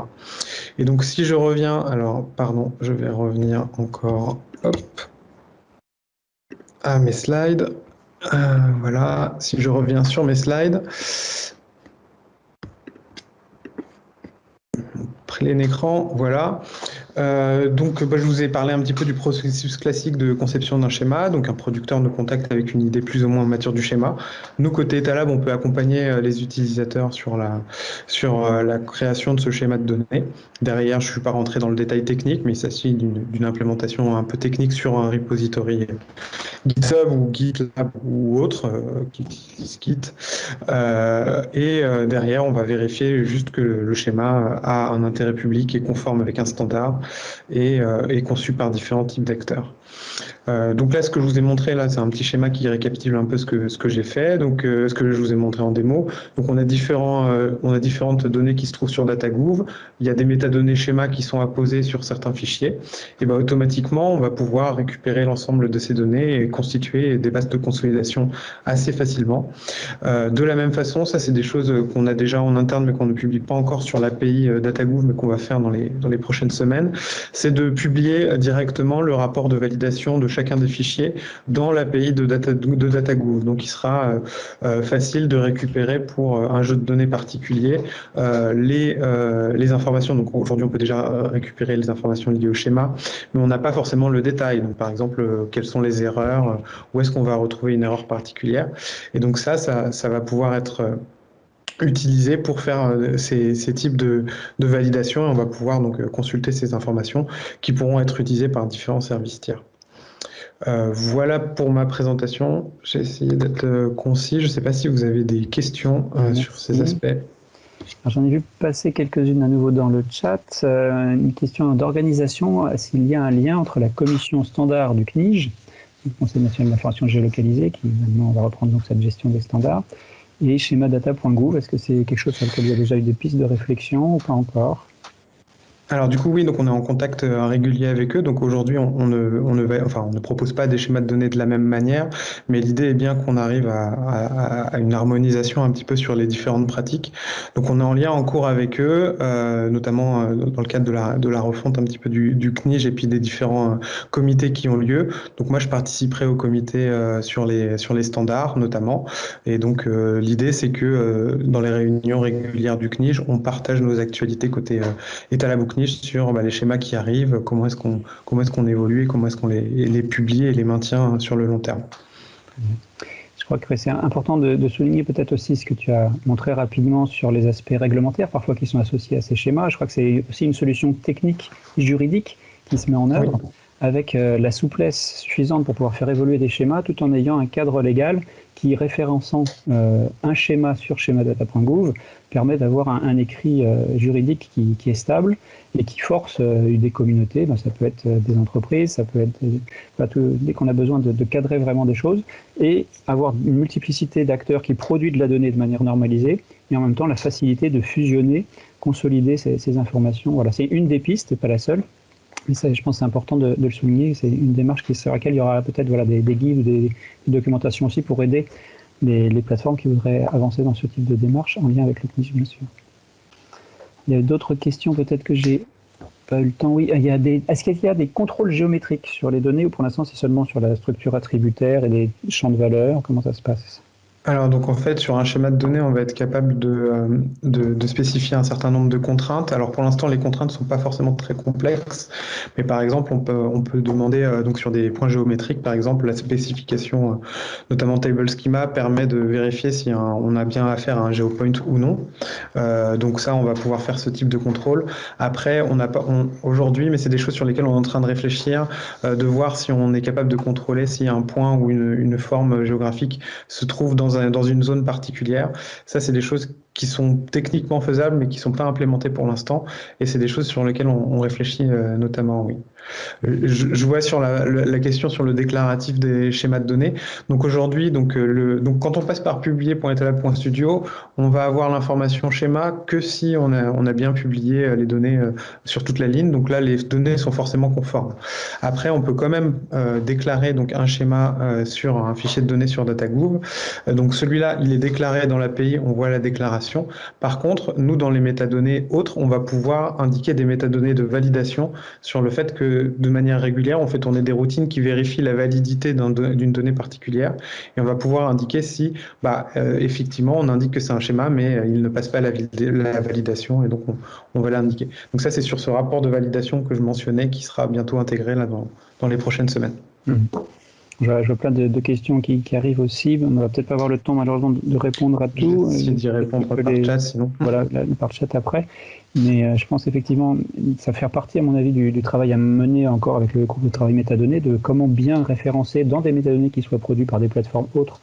Et donc si je reviens, alors pardon, je vais revenir encore, à mes slides. Voilà, si je reviens sur mes slides, plein écran, voilà. Donc, je vous ai parlé un petit peu du processus classique de conception d'un schéma. Donc, un producteur nous contacte avec une idée plus ou moins mature du schéma. Nous, côté Etalab, on peut accompagner les utilisateurs sur la création de ce schéma de données. Derrière, je ne suis pas rentré dans le détail technique, mais il s'agit d'une implémentation un peu technique sur un repository GitHub ou GitLab ou autre, Git. Et derrière, on va vérifier juste que le schéma a un intérêt public et conforme avec un standard et conçu par différents types d'acteurs. Donc là, ce que je vous ai montré, là, c'est un petit schéma qui récapitule un peu ce que j'ai fait, donc ce que je vous ai montré en démo. Donc on a différentes données qui se trouvent sur DataGouv. Il y a des métadonnées schémas qui sont apposées sur certains fichiers. Et ben, automatiquement, on va pouvoir récupérer l'ensemble de ces données et constituer des bases de consolidation assez facilement. De la même façon, ça, c'est des choses qu'on a déjà en interne, mais qu'on ne publie pas encore sur l'API DataGouv, mais qu'on va faire dans les prochaines semaines. C'est de publier directement le rapport de validation de chacun des fichiers dans l'API de DataGouv. Donc il sera facile de récupérer pour un jeu de données particulier les informations. Donc aujourd'hui on peut déjà récupérer les informations liées au schéma, mais on n'a pas forcément le détail. Donc par exemple, quelles sont les erreurs, où est-ce qu'on va retrouver une erreur particulière. Et donc ça va pouvoir être utilisé pour faire ces types de validation, et on va pouvoir donc consulter ces informations qui pourront être utilisées par différents services tiers. Voilà pour ma présentation. J'ai essayé d'être concis. Je ne sais pas si vous avez des questions sur ces aspects. J'en ai vu passer quelques-unes à nouveau dans le chat. Une question d'organisation. S'il y a un lien entre la commission standard du CNIGE, le Conseil national de l'information géolocalisée, qui maintenant va reprendre donc cette gestion des standards, et schemadata.gouv, est-ce que c'est quelque chose sur lequel il y a déjà eu des pistes de réflexion ou pas encore? Alors du coup oui, donc on est en contact régulier avec eux. Donc aujourd'hui on ne propose pas des schémas de données de la même manière, mais l'idée est bien qu'on arrive à une harmonisation un petit peu sur les différentes pratiques. Donc on est en lien en cours avec eux, notamment dans le cadre de la refonte un petit peu du CNIGE et puis des différents comités qui ont lieu. Donc moi je participerai au comité sur les standards notamment. Et donc l'idée c'est que dans les réunions régulières du CNIGE, on partage nos actualités côté Etalab sur les schémas qui arrivent, comment est-ce qu'on évolue et comment est-ce qu'on les publie et les maintient sur le long terme. Je crois que c'est important de souligner peut-être aussi ce que tu as montré rapidement sur les aspects réglementaires, parfois qui sont associés à ces schémas. Je crois que c'est aussi une solution technique, juridique qui se met en œuvre, oui, avec la souplesse suffisante pour pouvoir faire évoluer des schémas tout en ayant un cadre légal qui, référençant un schéma sur schemadata.gouv, permet d'avoir un écrit juridique qui est stable et qui force des communautés. Ça peut être des entreprises, ça peut être dès qu'on a besoin de cadrer vraiment des choses, et avoir une multiplicité d'acteurs qui produisent de la donnée de manière normalisée, et en même temps la facilité de fusionner, consolider ces informations. Voilà, c'est une des pistes, pas la seule. Et ça, je pense que c'est important de le souligner. C'est une démarche sur laquelle il y aura peut-être des guides ou des documentations aussi pour aider les plateformes qui voudraient avancer dans ce type de démarche en lien avec le CNIGE, bien sûr. Il y a d'autres questions peut-être que j'ai pas eu le temps. Oui, est-ce qu'il y a des contrôles géométriques sur les données ou pour l'instant c'est seulement sur la structure attributaire et les champs de valeur? Comment ça se passe? Alors donc en fait sur un schéma de données on va être capable de spécifier un certain nombre de contraintes. Alors pour l'instant les contraintes ne sont pas forcément très complexes, mais par exemple on peut demander donc sur des points géométriques par exemple la spécification notamment table schema permet de vérifier si on a bien affaire à un geopoint ou non. Donc ça on va pouvoir faire ce type de contrôle. Après on n'a pas aujourd'hui, mais c'est des choses sur lesquelles on est en train de réfléchir, de voir si on est capable de contrôler si un point ou une forme géographique se trouve dans une zone particulière. Ça, c'est des choses qui sont techniquement faisables, mais qui ne sont pas implémentées pour l'instant. Et c'est des choses sur lesquelles on réfléchit notamment, oui. Je vois sur la question sur le déclaratif des schémas de données. Donc aujourd'hui, donc quand on passe par publier.etalab.studio, on va avoir l'information schéma que si on a bien publié les données sur toute la ligne. Donc là, les données sont forcément conformes. Après, on peut quand même déclarer donc un schéma sur un fichier de données sur DataGouv. Donc celui-là, il est déclaré dans l'API, on voit la déclaration. Par contre, nous, dans les métadonnées autres, on va pouvoir indiquer des métadonnées de validation sur le fait que de manière régulière, on fait tourner des routines qui vérifient la validité d'une donnée particulière. Et on va pouvoir indiquer si, effectivement, on indique que c'est un schéma, mais il ne passe pas la validation, et donc on va l'indiquer. Donc ça, c'est sur ce rapport de validation que je mentionnais, qui sera bientôt intégré là, dans les prochaines semaines. Je vois plein de questions qui arrivent aussi. On ne va peut-être pas avoir le temps, malheureusement, de répondre à tout. J'essaie d'y répondre par chat, sinon. Voilà, par chat après. Mais je pense effectivement, ça fait partie, à mon avis, du travail à mener encore avec le groupe de travail métadonnées, de comment bien référencer dans des métadonnées qui soient produites par des plateformes autres,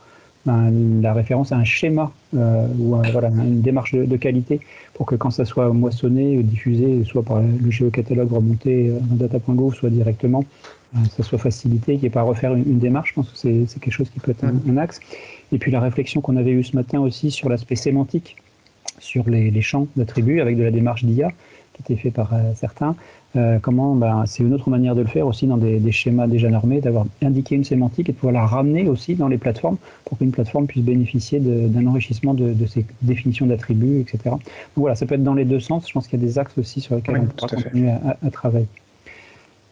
la référence à un schéma ou une démarche de qualité pour que quand ça soit moissonné ou diffusé, soit par le géocatalogue remonté dans data.gouv, soit directement, ça soit facilité, qu'il n'y ait pas à refaire une démarche. Je pense que c'est quelque chose qui peut être un axe. Et puis la réflexion qu'on avait eue ce matin aussi sur l'aspect sémantique, sur les champs d'attributs avec de la démarche d'IA qui était fait par certains. C'est une autre manière de le faire aussi dans des schémas déjà normés, d'avoir indiqué une sémantique et de pouvoir la ramener aussi dans les plateformes pour qu'une plateforme puisse bénéficier d'un enrichissement de ces définitions d'attributs, etc. Donc voilà, ça peut être dans les deux sens. Je pense qu'il y a des axes aussi sur lesquels on pourra continuer à travailler.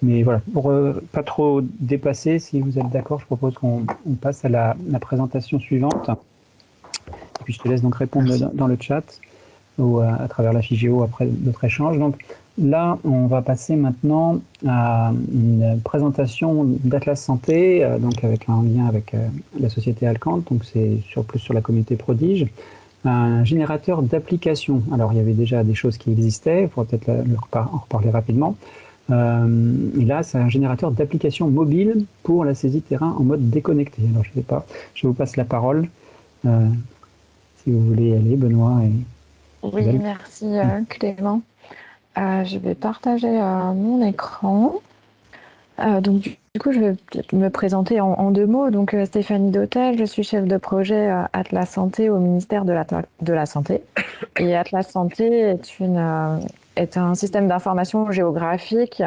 Mais voilà, pour pas trop dépasser, si vous êtes d'accord, je propose qu'on passe à la présentation suivante. Et puis je te laisse donc répondre dans le chat ou à travers la fiche géo après notre échange. Donc là, on va passer maintenant à une présentation d'Atlas Santé, donc avec un lien avec la société Alcante, donc c'est plus sur la communauté Prodige. Un générateur d'applications. Alors il y avait déjà des choses qui existaient, il faudra peut-être en reparler rapidement. Et là, c'est un générateur d'applications mobiles pour la saisie de terrain en mode déconnecté. Alors, je ne sais pas, je vous passe la parole. Si vous voulez y aller, Benoît. Oui, merci Clément. Je vais partager mon écran. Donc, du coup, je vais peut-être me présenter en 2 mots. Donc, Stéphanie Dautel, je suis chef de projet Atlas Santé au ministère de la Santé. Et Atlas Santé est un système d'information géographique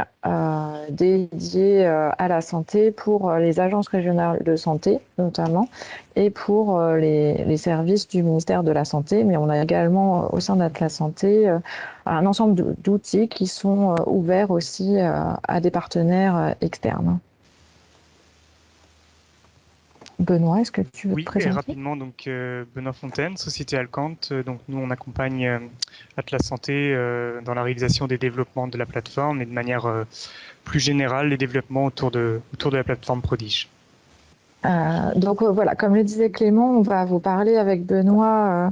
dédié à la santé pour les agences régionales de santé, notamment, et pour les services du ministère de la Santé. Mais on a également, au sein d'Atlas Santé, un ensemble d'outils qui sont ouverts aussi à des partenaires externes. Benoît, est-ce que tu veux te présenter ? Oui, rapidement, donc Benoît Fontaine, Société Alcante. Donc nous, on accompagne Atlas Santé dans la réalisation des développements de la plateforme et de manière plus générale, les développements autour de la plateforme Prodige. Donc voilà, comme le disait Clément, on va vous parler avec Benoît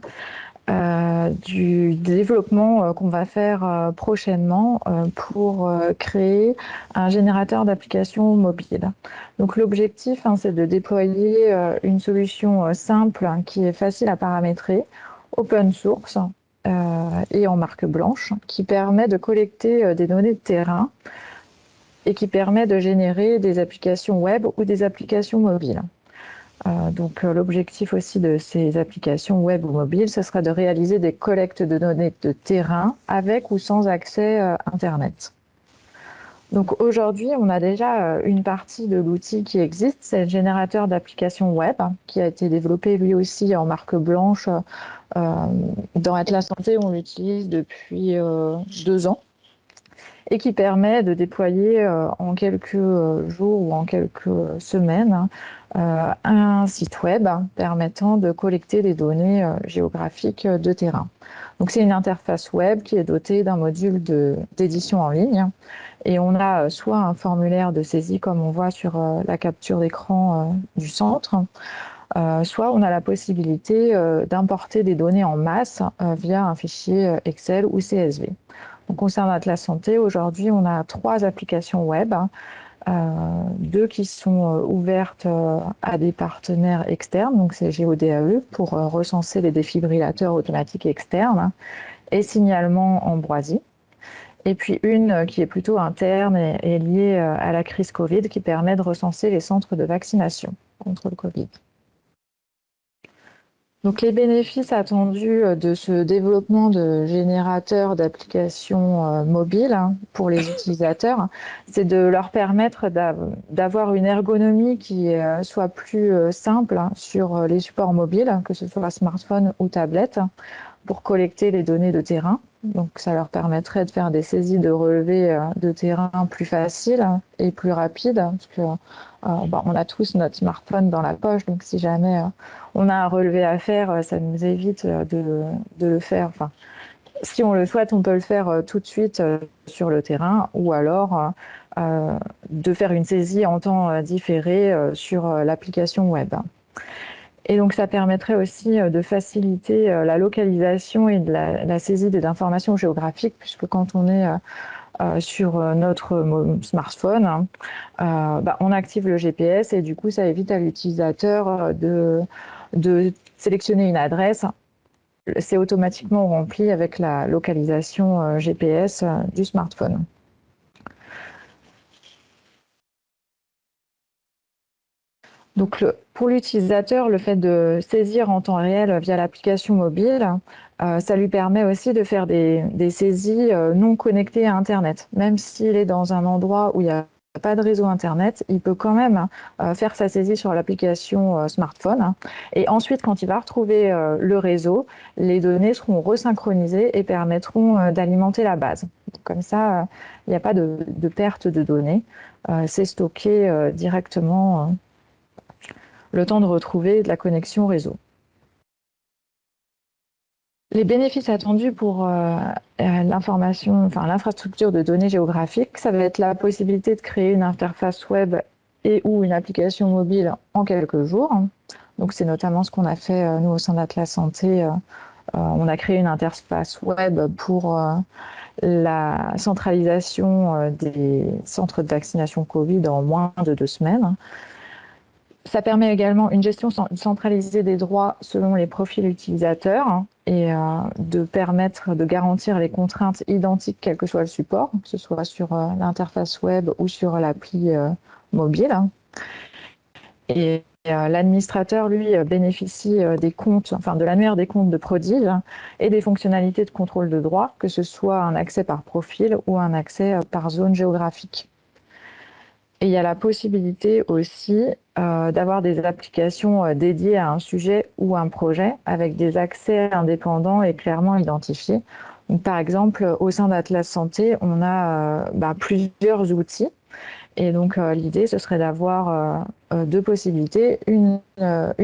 du développement qu'on va faire prochainement pour créer un générateur d'applications mobiles. Donc l'objectif, c'est de déployer une solution simple qui est facile à paramétrer, open source et en marque blanche, qui permet de collecter des données de terrain et qui permet de générer des applications web ou des applications mobiles. Donc l'objectif aussi de ces applications web ou mobiles, ce serait de réaliser des collectes de données de terrain avec ou sans accès Internet. Donc aujourd'hui, on a déjà une partie de l'outil qui existe, c'est le générateur d'applications web qui a été développé lui aussi en marque blanche. Dans Atlas Santé, on l'utilise depuis 2 ans et qui permet de déployer en quelques jours ou en quelques semaines un site web permettant de collecter des données géographiques de terrain. Donc c'est une interface web qui est dotée d'un module d'édition en ligne et on a soit un formulaire de saisie comme on voit sur la capture d'écran du centre, soit on a la possibilité d'importer des données en masse via un fichier Excel ou CSV. Donc, concernant Atlas Santé, aujourd'hui, on a 3 applications web, 2 qui sont ouvertes à des partenaires externes, donc c'est GeoDAE pour recenser les défibrillateurs automatiques externes et signalement Ambroisie. Et puis une qui est plutôt interne et liée à la crise Covid qui permet de recenser les centres de vaccination contre le Covid. Donc les bénéfices attendus de ce développement de générateurs d'applications mobiles pour les utilisateurs, c'est de leur permettre d'avoir une ergonomie qui soit plus simple sur les supports mobiles, que ce soit smartphone ou tablette, pour collecter les données de terrain. Donc ça leur permettrait de faire des saisies de relevés de terrain plus faciles et plus rapides, parce que on a tous notre smartphone dans la poche, donc si jamais on a un relevé à faire, ça nous évite de le faire. Enfin, si on le souhaite, on peut le faire tout de suite sur le terrain, ou alors de faire une saisie en temps différé sur l'application web. Et donc, ça permettrait aussi de faciliter la localisation et de la saisie des informations géographiques, puisque quand on est sur notre smartphone, on active le GPS et du coup, ça évite à l'utilisateur de sélectionner une adresse. C'est automatiquement rempli avec la localisation GPS du smartphone. Donc, pour l'utilisateur, le fait de saisir en temps réel via l'application mobile, ça lui permet aussi de faire des saisies non connectées à Internet. Même s'il est dans un endroit où il n'y a pas de réseau Internet, il peut quand même faire sa saisie sur l'application smartphone. Et ensuite, quand il va retrouver le réseau, les données seront resynchronisées et permettront d'alimenter la base. Comme ça, il n'y a pas de perte de données. C'est stocké directement le temps de retrouver de la connexion réseau. Les bénéfices attendus pour l'infrastructure de données géographiques, ça va être la possibilité de créer une interface web et ou une application mobile en quelques jours. Donc c'est notamment ce qu'on a fait nous au sein d'Atlas Santé. On a créé une interface web pour la centralisation des centres de vaccination Covid en moins de 2 semaines. Ça permet également une gestion centralisée des droits selon les profils utilisateurs et de permettre de garantir les contraintes identiques quel que soit le support, que ce soit sur l'interface web ou sur l'appli mobile. Et l'administrateur, lui, bénéficie des comptes, de l'annuaire des comptes de Prodige et des fonctionnalités de contrôle de droit, que ce soit un accès par profil ou un accès par zone géographique. Et il y a la possibilité aussi d'avoir des applications dédiées à un sujet ou un projet avec des accès indépendants et clairement identifiés. Donc, par exemple, au sein d'Atlas Santé, on a plusieurs outils. Et donc, l'idée, ce serait d'avoir 2 possibilités. Une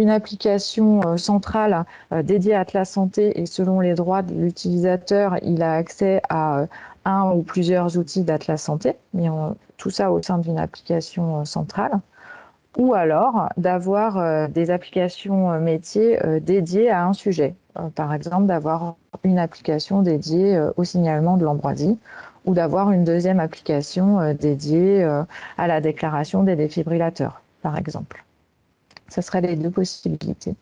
application centrale dédiée à Atlas Santé et selon les droits de l'utilisateur, il a accès à un ou plusieurs outils d'Atlas Santé, mais tout ça au sein d'une application centrale. Ou alors d'avoir des applications métiers dédiées à un sujet. Par exemple, d'avoir une application dédiée au signalement de l'ambroisie ou d'avoir une deuxième application dédiée à la déclaration des défibrillateurs, par exemple. Ce seraient les 2 possibilités.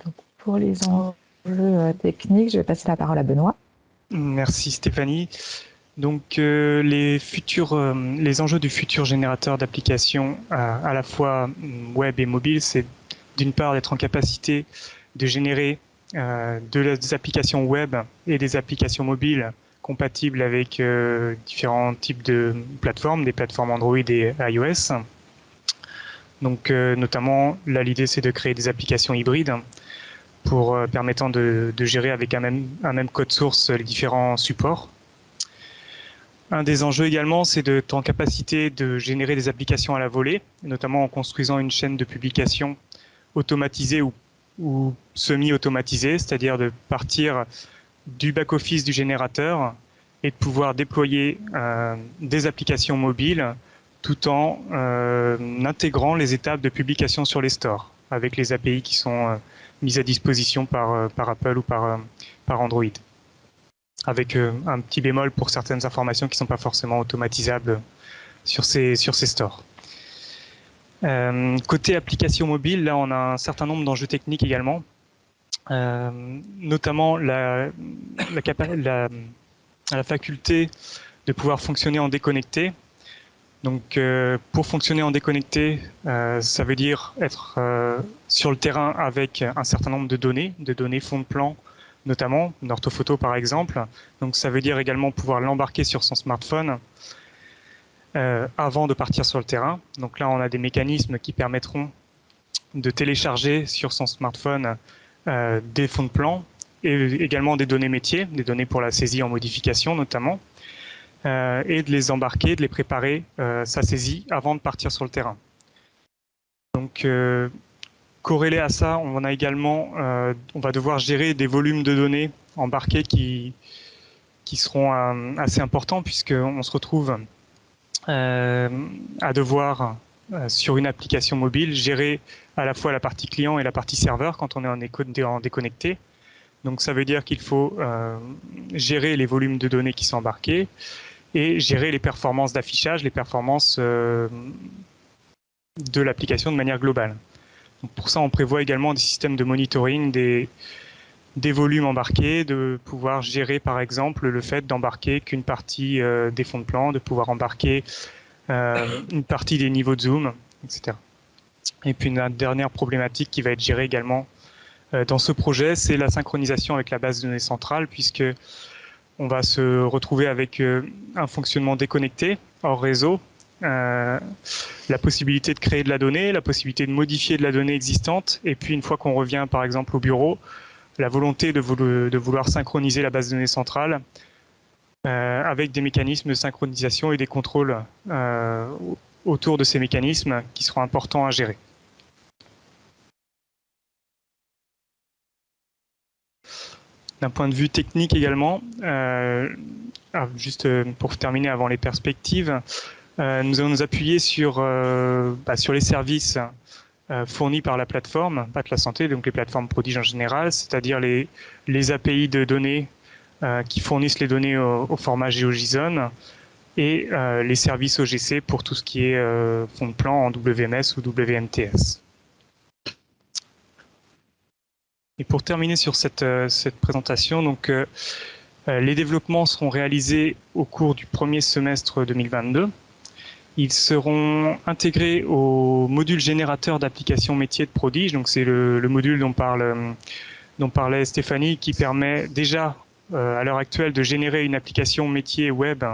Donc, pour les enjeux techniques, je vais passer la parole à Benoît. Merci Stéphanie. Donc les enjeux du futur générateur d'applications à la fois web et mobile, c'est d'une part d'être en capacité de générer des applications web et des applications mobiles compatibles avec différents types de plateformes, des plateformes Android et iOS. Donc notamment, là l'idée c'est de créer des applications hybrides pour permettant de gérer avec un même code source les différents supports. Un des enjeux également, c'est d'être en capacité de générer des applications à la volée, notamment en construisant une chaîne de publication automatisée ou semi-automatisée, c'est-à-dire de partir du back-office du générateur et de pouvoir déployer des applications mobiles tout en intégrant les étapes de publication sur les stores avec les API qui sont mises à disposition par Apple ou par Android. Avec un petit bémol pour certaines informations qui ne sont pas forcément automatisables sur ces stores. Côté application mobile, là on a un certain nombre d'enjeux techniques également, notamment la faculté de pouvoir fonctionner en déconnecté. Donc pour fonctionner en déconnecté, ça veut dire être sur le terrain avec un certain nombre de données fond de plan, notamment une orthophoto par exemple. Donc ça veut dire également pouvoir l'embarquer sur son smartphone avant de partir sur le terrain. Donc là on a des mécanismes qui permettront de télécharger sur son smartphone des fonds de plan et également des données métiers, des données pour la saisie en modification notamment, et de les embarquer, de les préparer sa saisie avant de partir sur le terrain. Donc corrélé à ça, on a également, on va devoir gérer des volumes de données embarqués qui seront assez importants puisqu'on se retrouve à devoir, sur une application mobile, gérer à la fois la partie client et la partie serveur quand on est en déconnecté. Donc ça veut dire qu'il faut gérer les volumes de données qui sont embarqués et gérer les performances d'affichage, les performances de l'application de manière globale. Donc pour ça, on prévoit également des systèmes de monitoring des volumes embarqués, de pouvoir gérer par exemple le fait d'embarquer qu'une partie des fonds de plan, de pouvoir embarquer une partie des niveaux de zoom, etc. Et puis une dernière problématique qui va être gérée également dans ce projet, c'est la synchronisation avec la base de données centrale, puisque on va se retrouver avec un fonctionnement déconnecté, hors réseau, la possibilité de créer de la donnée, la possibilité de modifier de la donnée existante, et puis une fois qu'on revient par exemple au bureau, la volonté de vouloir synchroniser la base de données centrale avec des mécanismes de synchronisation et des contrôles autour de ces mécanismes qui seront importants à gérer. D'un point de vue technique également, juste pour terminer avant les perspectives, nous allons nous appuyer sur les services fournis par la plateforme Atlas-Santé, donc les plateformes Prodige en général, c'est-à-dire les API de données qui fournissent les données au format GeoJSON et les services OGC pour tout ce qui est fond de plan en WMS ou WMTS. Et pour terminer sur cette présentation, donc, les développements seront réalisés au cours du premier semestre 2022. Ils seront intégrés au module générateur d'applications métiers de Prodige. Donc c'est le module dont parlait Stéphanie, qui permet déjà à l'heure actuelle de générer une application métier web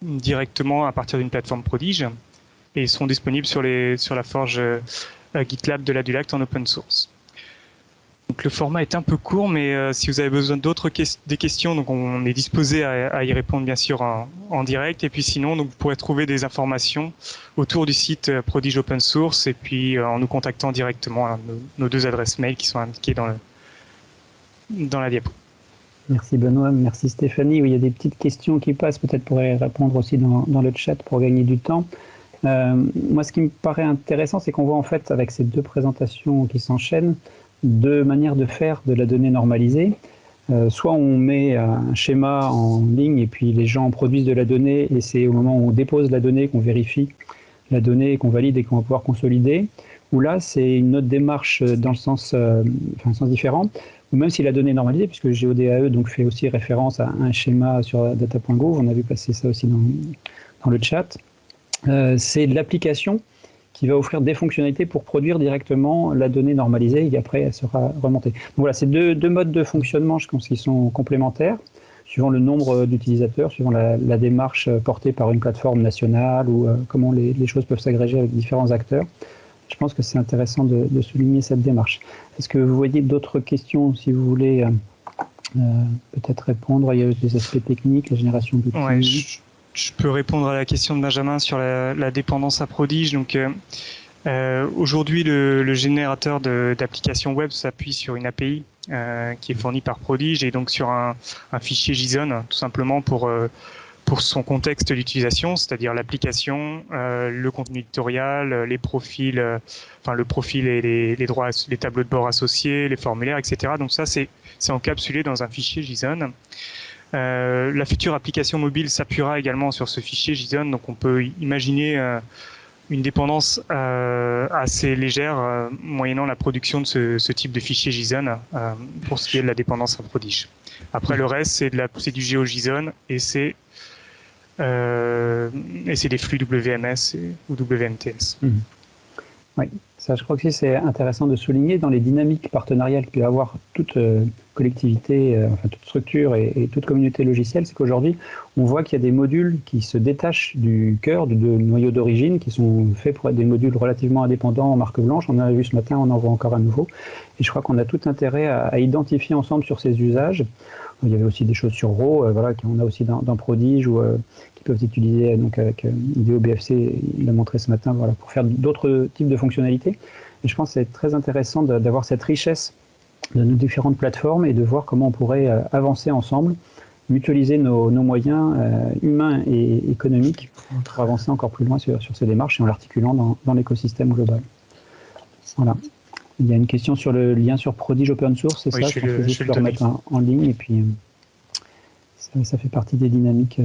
directement à partir d'une plateforme Prodige. Et ils seront disponibles sur la forge GitLab de la Dulact en open source. Donc le format est un peu court, mais si vous avez besoin des questions, donc on est disposé à y répondre bien sûr en direct. Et puis sinon, donc vous pourrez trouver des informations autour du site Prodige Open Source et puis en nous contactant directement nos 2 adresses mail qui sont indiquées dans la diapo. Merci Benoît, merci Stéphanie. Oui, il y a des petites questions qui passent, peut-être pourrait répondre aussi dans le chat pour gagner du temps. Moi, ce qui me paraît intéressant, c'est qu'on voit en fait avec ces 2 présentations qui s'enchaînent, 2 manières de faire de la donnée normalisée. Soit on met un schéma en ligne et puis les gens produisent de la donnée et c'est au moment où on dépose la donnée qu'on vérifie la donnée, qu'on valide et qu'on va pouvoir consolider. Ou là, c'est une autre démarche dans le sens différent. Ou même si la donnée est normalisée, puisque GeoDAE donc fait aussi référence à un schéma sur data.gov, on a vu passer ça aussi dans le chat. C'est de l'application qui va offrir des fonctionnalités pour produire directement la donnée normalisée et après elle sera remontée. Donc voilà, c'est deux modes de fonctionnement, je pense, qui sont complémentaires, suivant le nombre d'utilisateurs, suivant la démarche portée par une plateforme nationale ou comment les choses peuvent s'agréger avec différents acteurs. Je pense que c'est intéressant de souligner cette démarche. Est-ce que vous voyez d'autres questions, si vous voulez peut-être répondre? Il y a des aspects techniques, la génération d'outils. Ouais, je peux répondre à la question de Benjamin sur la dépendance à Prodige. Donc, aujourd'hui, le générateur d'applications web s'appuie sur une API qui est fournie par Prodige et donc sur un fichier JSON, tout simplement pour son contexte d'utilisation, c'est-à-dire l'application, le contenu éditorial, les profils, le profil et les droits, les tableaux de bord associés, les formulaires, etc. Donc ça, c'est encapsulé dans un fichier JSON. La future application mobile s'appuiera également sur ce fichier JSON, donc on peut imaginer une dépendance assez légère moyennant la production de ce type de fichier JSON pour ce qui est de la dépendance à Prodige. Après le reste, c'est du GeoJSON et c'est des flux WMS ou WMTS. Oui, ça je crois que c'est intéressant de souligner dans les dynamiques partenariales qu'il va y avoir toute collectivité, toute structure et toute communauté logicielle, c'est qu'aujourd'hui on voit qu'il y a des modules qui se détachent du cœur, du noyau d'origine, qui sont faits pour être des modules relativement indépendants en marque blanche. On en a vu ce matin, on en voit encore un nouveau. Et je crois qu'on a tout intérêt à identifier ensemble sur ces usages. Il y avait aussi des choses sur RAW, qu'on a aussi dans Prodige ou qui peuvent être utilisées donc avec IdeoBFC, il l'a montré ce matin, pour faire d'autres types de fonctionnalités. Et je pense que c'est très intéressant d'avoir cette richesse de nos différentes plateformes et de voir comment on pourrait avancer ensemble, mutualiser nos moyens humains et économiques pour avancer encore plus loin sur ces démarches et en l'articulant dans l'écosystème global. Voilà. Il y a une question sur le lien sur Prodige Open Source, c'est ça? Je pense que juste le remettre en ligne et puis ça fait partie des dynamiques.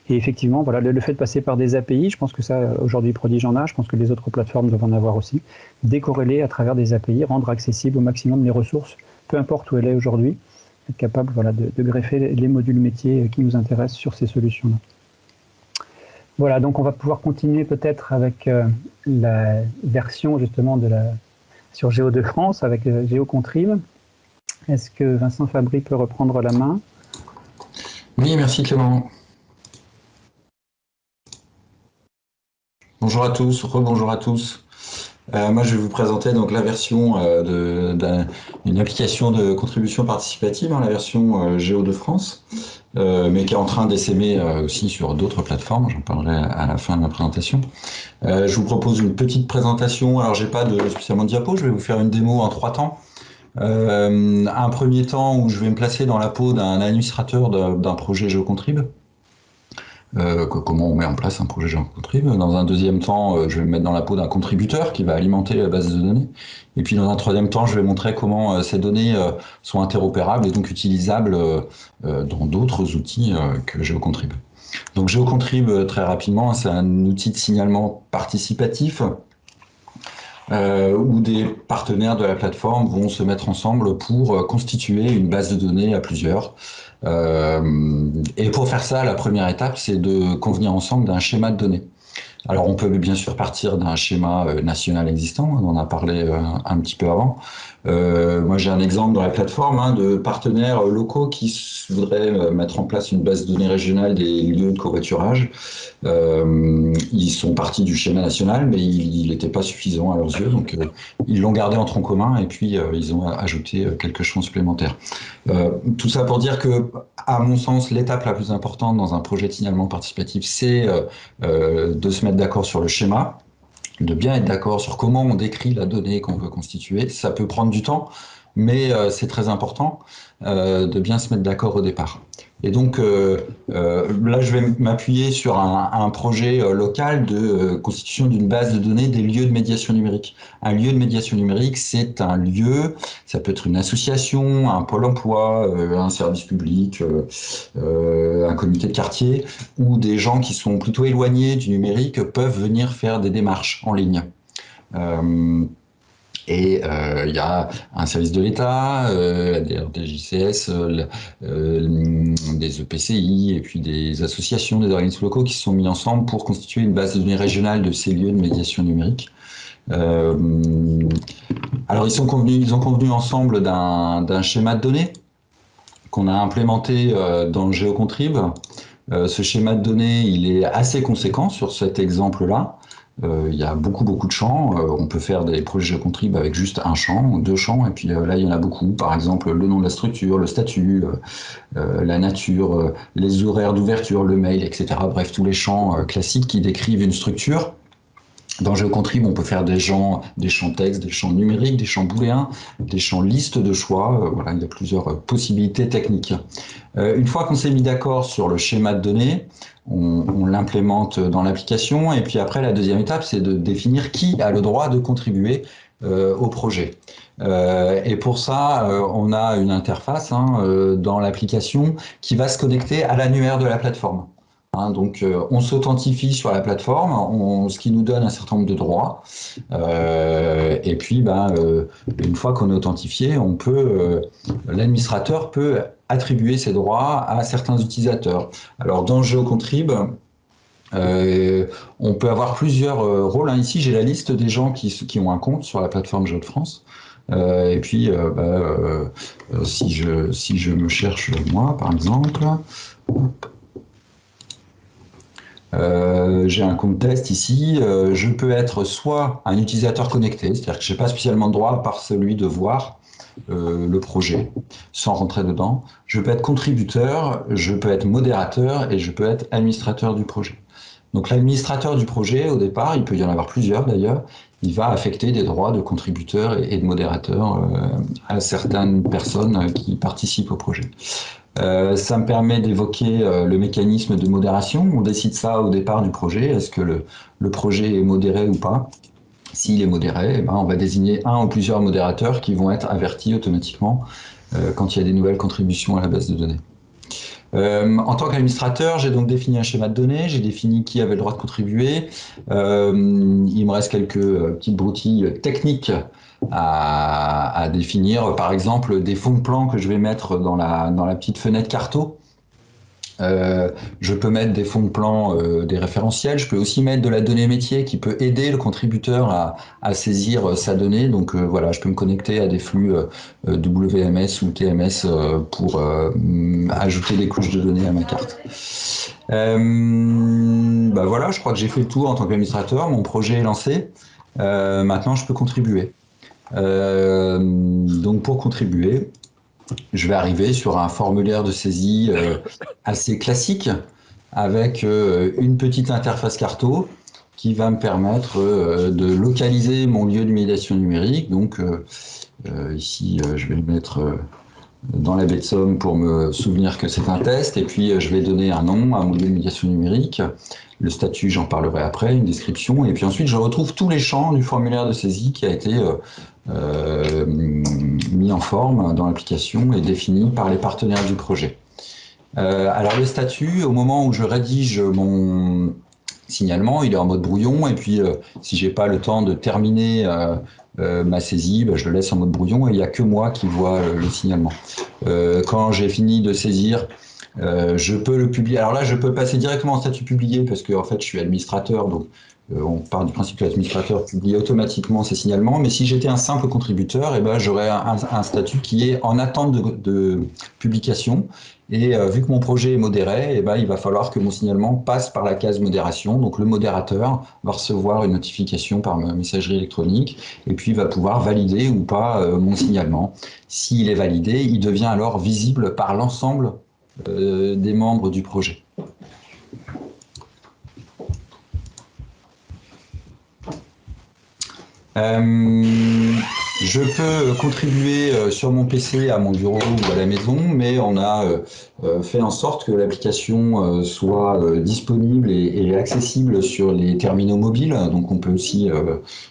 Et effectivement, le fait de passer par des API, je pense que ça, aujourd'hui Prodige en a, je pense que les autres plateformes doivent en avoir aussi, décorréler à travers des API, rendre accessible au maximum les ressources, peu importe où elle est aujourd'hui, être capable de greffer les modules métiers qui nous intéressent sur ces solutions-là. Voilà, donc on va pouvoir continuer peut-être avec la version justement sur Géo de France avec GeoContrib. Est-ce que Vincent Fabry peut reprendre la main? Oui, merci Clément. Bonjour à tous, rebonjour à tous. Moi, je vais vous présenter donc la version d'une application de contribution participative, la version Géo de France, mais qui est en train d'essaimer aussi sur d'autres plateformes. J'en parlerai à la fin de ma présentation. Je vous propose une petite présentation. Alors, j'ai pas spécialement de diapo. Je vais vous faire une démo en 3 temps. Un premier temps où je vais me placer dans la peau d'un administrateur d'un projet GeoContrib. Comment on met en place un projet GeoContrib. Dans un deuxième temps, je vais me mettre dans la peau d'un contributeur qui va alimenter la base de données. Et puis dans un troisième temps, je vais montrer comment ces données sont interopérables et donc utilisables dans d'autres outils que GeoContrib. Donc GeoContrib, très rapidement, c'est un outil de signalement participatif où des partenaires de la plateforme vont se mettre ensemble pour constituer une base de données à plusieurs. Et pour faire ça, la première étape, c'est de convenir ensemble d'un schéma de données. Alors on peut bien sûr partir d'un schéma national existant, on en a parlé un petit peu avant. Moi j'ai un exemple dans la plateforme de partenaires locaux qui voudraient mettre en place une base de données régionale des lieux de covoiturage. Ils sont partis du schéma national, mais il n'était pas suffisant à leurs yeux, donc ils l'ont gardé en tronc commun et puis ils ont ajouté quelques champs supplémentaires. Tout ça pour dire que, à mon sens, l'étape la plus importante dans un projet de signalement participatif, c'est de se mettre d'accord sur le schéma, de bien être d'accord sur comment on décrit la donnée qu'on veut constituer. Ça peut prendre du temps, mais c'est très important de bien se mettre d'accord au départ. Et donc là, je vais m'appuyer sur un projet local de constitution d'une base de données des lieux de médiation numérique. Un lieu de médiation numérique, c'est un lieu, ça peut être une association, un pôle emploi, un service public, un comité de quartier, où des gens qui sont plutôt éloignés du numérique peuvent venir faire des démarches en ligne. Et il y a un service de l'État, des JCS, des EPCI et puis des associations, des organismes locaux qui se sont mis ensemble pour constituer une base de données régionale de ces lieux de médiation numérique. Alors ils ont convenu ensemble d'un schéma de données qu'on a implémenté dans le GeoContrib. Ce schéma de données, il est assez conséquent sur cet exemple-là. Il y a beaucoup de champs. On peut faire des projets GeoContrib avec juste un champ, 2 champs, et puis là il y en a beaucoup. Par exemple, le nom de la structure, le statut, la nature, les horaires d'ouverture, le mail, etc. Bref, tous les champs classiques qui décrivent une structure. Dans GeoContrib, on peut faire des champs texte, des champs numériques, des champs booléens, des champs liste de choix. Voilà, il y a plusieurs possibilités techniques. Une fois qu'on s'est mis d'accord sur le schéma de données, on l'implémente dans l'application. Et puis après, la deuxième étape, c'est de définir qui a le droit de contribuer au projet. Et pour ça, on a une interface dans l'application qui va se connecter à l'annuaire de la plateforme. Donc on s'authentifie sur la plateforme, ce qui nous donne un certain nombre de droits. Et puis une fois qu'on est authentifié, l'administrateur peut attribuer ses droits à certains utilisateurs. Alors dans GeoContrib, on peut avoir plusieurs rôles. Ici j'ai la liste des gens qui ont un compte sur la plateforme Géo de France. Et puis si je me cherche moi par exemple, j'ai un compte test ici, je peux être soit un utilisateur connecté, c'est-à-dire que je n'ai pas spécialement de droit par celui de voir le projet sans rentrer dedans. Je peux être contributeur, je peux être modérateur et je peux être administrateur du projet. Donc l'administrateur du projet, au départ, il peut y en avoir plusieurs d'ailleurs, il va affecter des droits de contributeur et de modérateur à certaines personnes qui participent au projet. Ça me permet d'évoquer le mécanisme de modération. On décide ça au départ du projet. Est-ce que le projet est modéré ou pas? S'il est modéré, on va désigner un ou plusieurs modérateurs qui vont être avertis automatiquement quand il y a des nouvelles contributions à la base de données. En tant qu'administrateur, j'ai donc défini un schéma de données, j'ai défini qui avait le droit de contribuer. Il me reste quelques petites broutilles techniques à définir, par exemple des fonds de plan que je vais mettre dans la petite fenêtre Carto. Je peux mettre des fonds de plan, des référentiels, je peux aussi mettre de la donnée métier qui peut aider le contributeur à saisir sa donnée. Donc voilà, je peux me connecter à des flux WMS ou TMS pour ajouter des couches de données à ma carte. Voilà, je crois que j'ai fait le tour en tant qu'administrateur, mon projet est lancé. Maintenant, je peux contribuer. Donc, pour contribuer, je vais arriver sur un formulaire de saisie assez classique avec une petite interface Carto qui va me permettre de localiser mon lieu de médiation numérique. Donc, ici, je vais le mettre dans la baie de Somme pour me souvenir que c'est un test. Et puis, je vais donner un nom à mon lieu de médiation numérique. Le statut, j'en parlerai après, une description. Et puis ensuite, je retrouve tous les champs du formulaire de saisie qui a été mis en forme dans l'application et défini par les partenaires du projet. Alors, le statut, au moment où je rédige mon signalement, il est en mode brouillon. Et puis, si j'ai pas le temps de terminer ma saisie, je le laisse en mode brouillon et il n'y a que moi qui vois le signalement. Quand j'ai fini de saisir, je peux le publier. Alors là, je peux passer directement en statut publié parce que en fait, je suis administrateur, donc on part du principe que l'administrateur publie automatiquement ses signalements. Mais si j'étais un simple contributeur, j'aurais un statut qui est en attente de publication. Et vu que mon projet est modéré, il va falloir que mon signalement passe par la case modération. Donc le modérateur va recevoir une notification par messagerie électronique et puis va pouvoir valider ou pas mon signalement. S'il est validé, il devient alors visible par l'ensemble des membres du projet. Je peux contribuer sur mon PC à mon bureau ou à la maison, mais on a fait en sorte que l'application soit disponible et accessible sur les terminaux mobiles. Donc on peut aussi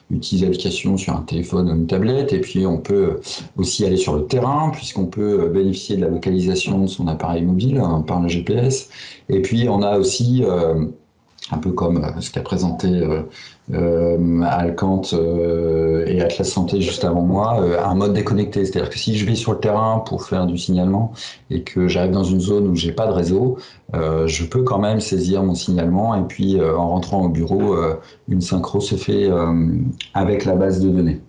utiliser l'application sur un téléphone ou une tablette, et puis on peut aussi aller sur le terrain, puisqu'on peut bénéficier de la localisation de son appareil mobile par le GPS. Et puis on a aussi un peu comme ce qu'a présenté Alcant et Atlas Santé juste avant moi, un mode déconnecté. C'est-à-dire que si je vais sur le terrain pour faire du signalement et que j'arrive dans une zone où j'ai pas de réseau, je peux quand même saisir mon signalement et puis en rentrant au bureau, une synchro se fait avec la base de données.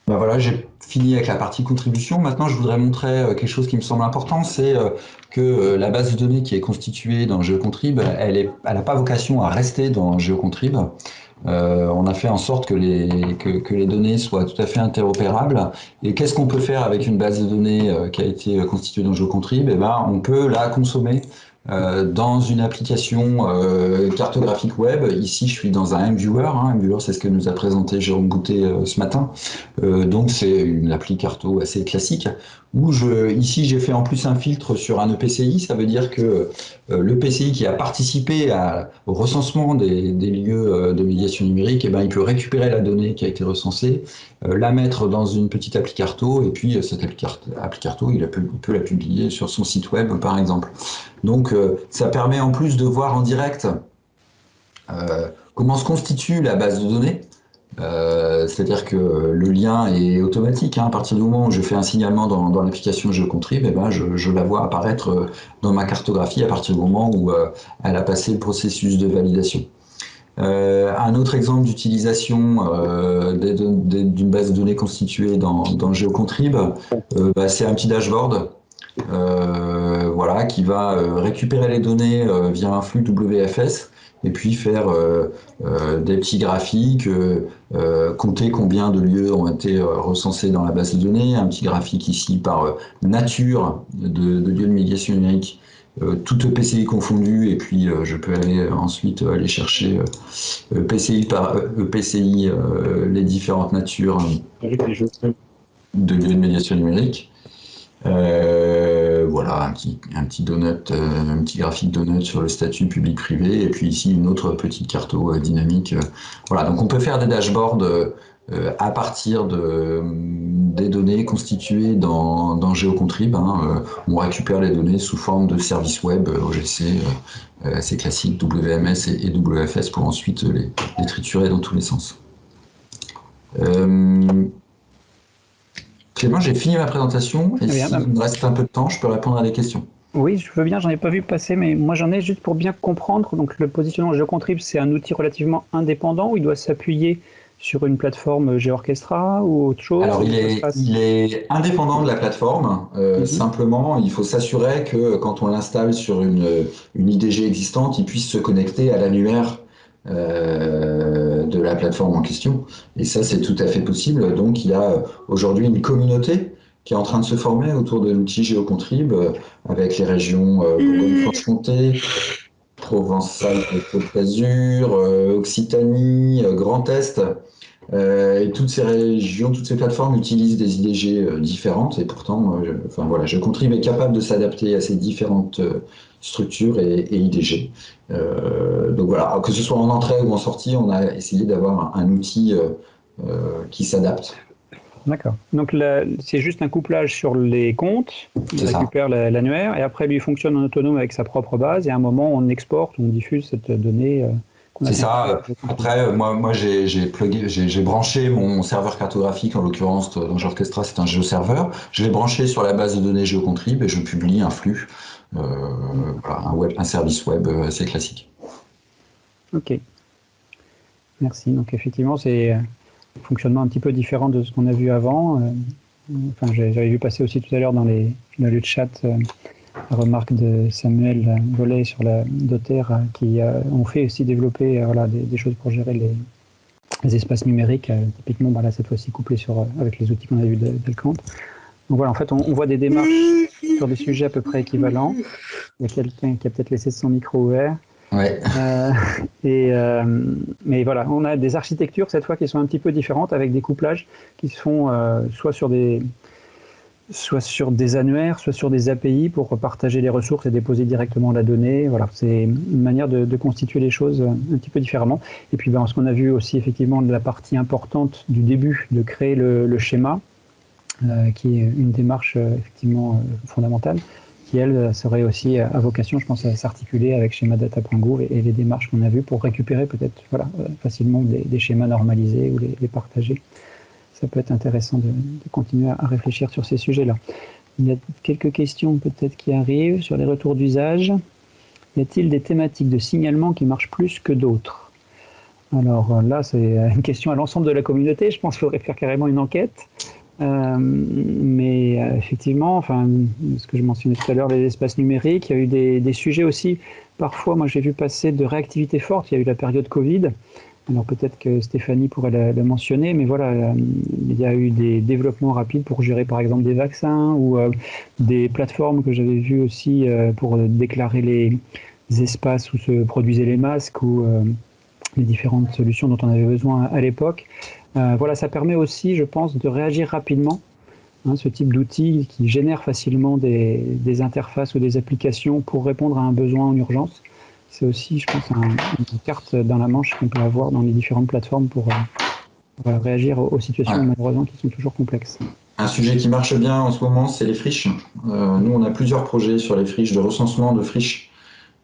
Voilà, j'ai fini avec la partie contribution. Maintenant, je voudrais montrer quelque chose qui me semble important, c'est que la base de données qui est constituée dans GeoContrib, elle n'a pas vocation à rester dans GeoContrib. On a fait en sorte que les données soient tout à fait interopérables. Et qu'est-ce qu'on peut faire avec une base de données qui a été constituée dans GeoContrib? On peut la consommer dans une application cartographique web. Ici, je suis dans un MViewer. MViewer, c'est ce que nous a présenté Jérôme Boutet ce matin. Donc, c'est une appli carto assez classique. Où ici, j'ai fait en plus un filtre sur un EPCI. Ça veut dire que l'EPCI qui a participé au recensement des lieux de médiation numérique, il peut récupérer la donnée qui a été recensée, la mettre dans une petite appli carto, et puis cette appli carto, il peut la publier sur son site web, par exemple. Donc, ça permet en plus de voir en direct comment se constitue la base de données. C'est-à-dire que le lien est automatique. À partir du moment où je fais un signalement dans l'application GeoContrib, je la vois apparaître dans ma cartographie à partir du moment où elle a passé le processus de validation. Un autre exemple d'utilisation d'une base de données constituée dans GeoContrib, c'est un petit dashboard qui va récupérer les données via un flux WFS et puis faire des petits graphiques, compter combien de lieux ont été recensés dans la base de données, un petit graphique ici par nature de lieux de médiation numérique, tout EPCI confondu, et puis je peux ensuite aller chercher EPCI par EPCI les différentes natures de lieux de médiation numérique. Voilà, un petit donut, un petit graphique donut sur le statut public-privé, et puis ici une autre petite carto dynamique. Voilà, donc on peut faire des dashboards à partir des données constituées dans GeoContrib. On récupère les données sous forme de services web OGC, assez classiques, WMS et WFS, pour ensuite les triturer dans tous les sens. Clément, j'ai fini ma présentation, et s'il me reste un peu de temps, je peux répondre à des questions. Oui, je veux bien, j'en ai pas vu passer, mais moi j'en ai juste pour bien comprendre. Donc le positionnement GeoContrib, c'est un outil relativement indépendant où il doit s'appuyer sur une plateforme GeoOrchestra ou autre chose? Alors, il est indépendant de la plateforme. Simplement, il faut s'assurer que quand on l'installe sur une IDG existante, il puisse se connecter à l'annuaire de la plateforme en question. Et ça, c'est tout à fait possible. Donc, il y a aujourd'hui une communauté qui est en train de se former autour de l'outil GeoContrib avec les régions Bourgogne-Franche-Comté, Provence-Alpes-Côte d'Azur, Occitanie, Grand Est. Et toutes ces régions, toutes ces plateformes utilisent des IDG différentes et pourtant, GeoContrib est capable de s'adapter à ces différentes structures et IDG. Donc voilà, que ce soit en entrée ou en sortie, on a essayé d'avoir un outil qui s'adapte. D'accord. Donc c'est juste un couplage sur les comptes, il récupère l'annuaire et après lui fonctionne en autonome avec sa propre base et à un moment on exporte, on diffuse cette donnée. C'est ça. Après, moi j'ai branché mon serveur cartographique, en l'occurrence dans GeoOrchestra, c'est un GeoServer. Je l'ai branché sur la base de données GeoContrib et je publie un flux, un service web assez classique. Ok. Merci. Donc effectivement, c'est fonctionnement un petit peu différent de ce qu'on a vu avant. J'avais vu passer aussi tout à l'heure dans le chat la remarque de Samuel Vollet sur la Doter qui ont fait aussi développer des choses pour gérer les espaces numériques, typiquement là, cette fois-ci couplé avec les outils qu'on a vus d'Elkant. Donc voilà, en fait, on voit des démarches sur des sujets à peu près équivalents. Il y a quelqu'un qui a peut-être laissé son micro ouvert. Ouais. Mais voilà, on a des architectures cette fois qui sont un petit peu différentes avec des couplages qui se font soit sur des annuaires, soit sur des API pour partager les ressources et déposer directement la donnée. Voilà, c'est une manière de constituer les choses un petit peu différemment. Et puis ce qu'on a vu aussi effectivement de la partie importante du début de créer le schéma, qui est une démarche effectivement fondamentale, qui elle serait aussi à vocation, je pense, à s'articuler avec schemadata.gouv et les démarches qu'on a vues pour récupérer peut-être facilement des schémas normalisés ou les partager. Ça peut être intéressant de continuer à réfléchir sur ces sujets-là. Il y a quelques questions peut-être qui arrivent sur les retours d'usage. Y a-t-il des thématiques de signalement qui marchent plus que d'autres? Alors là, c'est une question à l'ensemble de la communauté. Je pense qu'il faudrait faire carrément une enquête. Mais effectivement, ce que je mentionnais tout à l'heure, les espaces numériques, il y a eu des sujets aussi. Parfois, moi j'ai vu passer de réactivité forte. Il y a eu la période Covid. Alors peut-être que Stéphanie pourrait le mentionner, mais voilà, il y a eu des développements rapides pour gérer par exemple des vaccins ou des plateformes que j'avais vues aussi pour déclarer les espaces où se produisaient les masques ou les différentes solutions dont on avait besoin à l'époque. Voilà, ça permet aussi, je pense, de réagir rapidement. Ce type d'outils qui génère facilement des interfaces ou des applications pour répondre à un besoin en urgence. C'est aussi, je pense, une carte dans la manche qu'on peut avoir dans les différentes plateformes pour réagir aux situations malheureusement qui sont toujours complexes. Un sujet qui marche bien en ce moment, c'est les friches. Nous, on a plusieurs projets sur les friches, de recensement de friches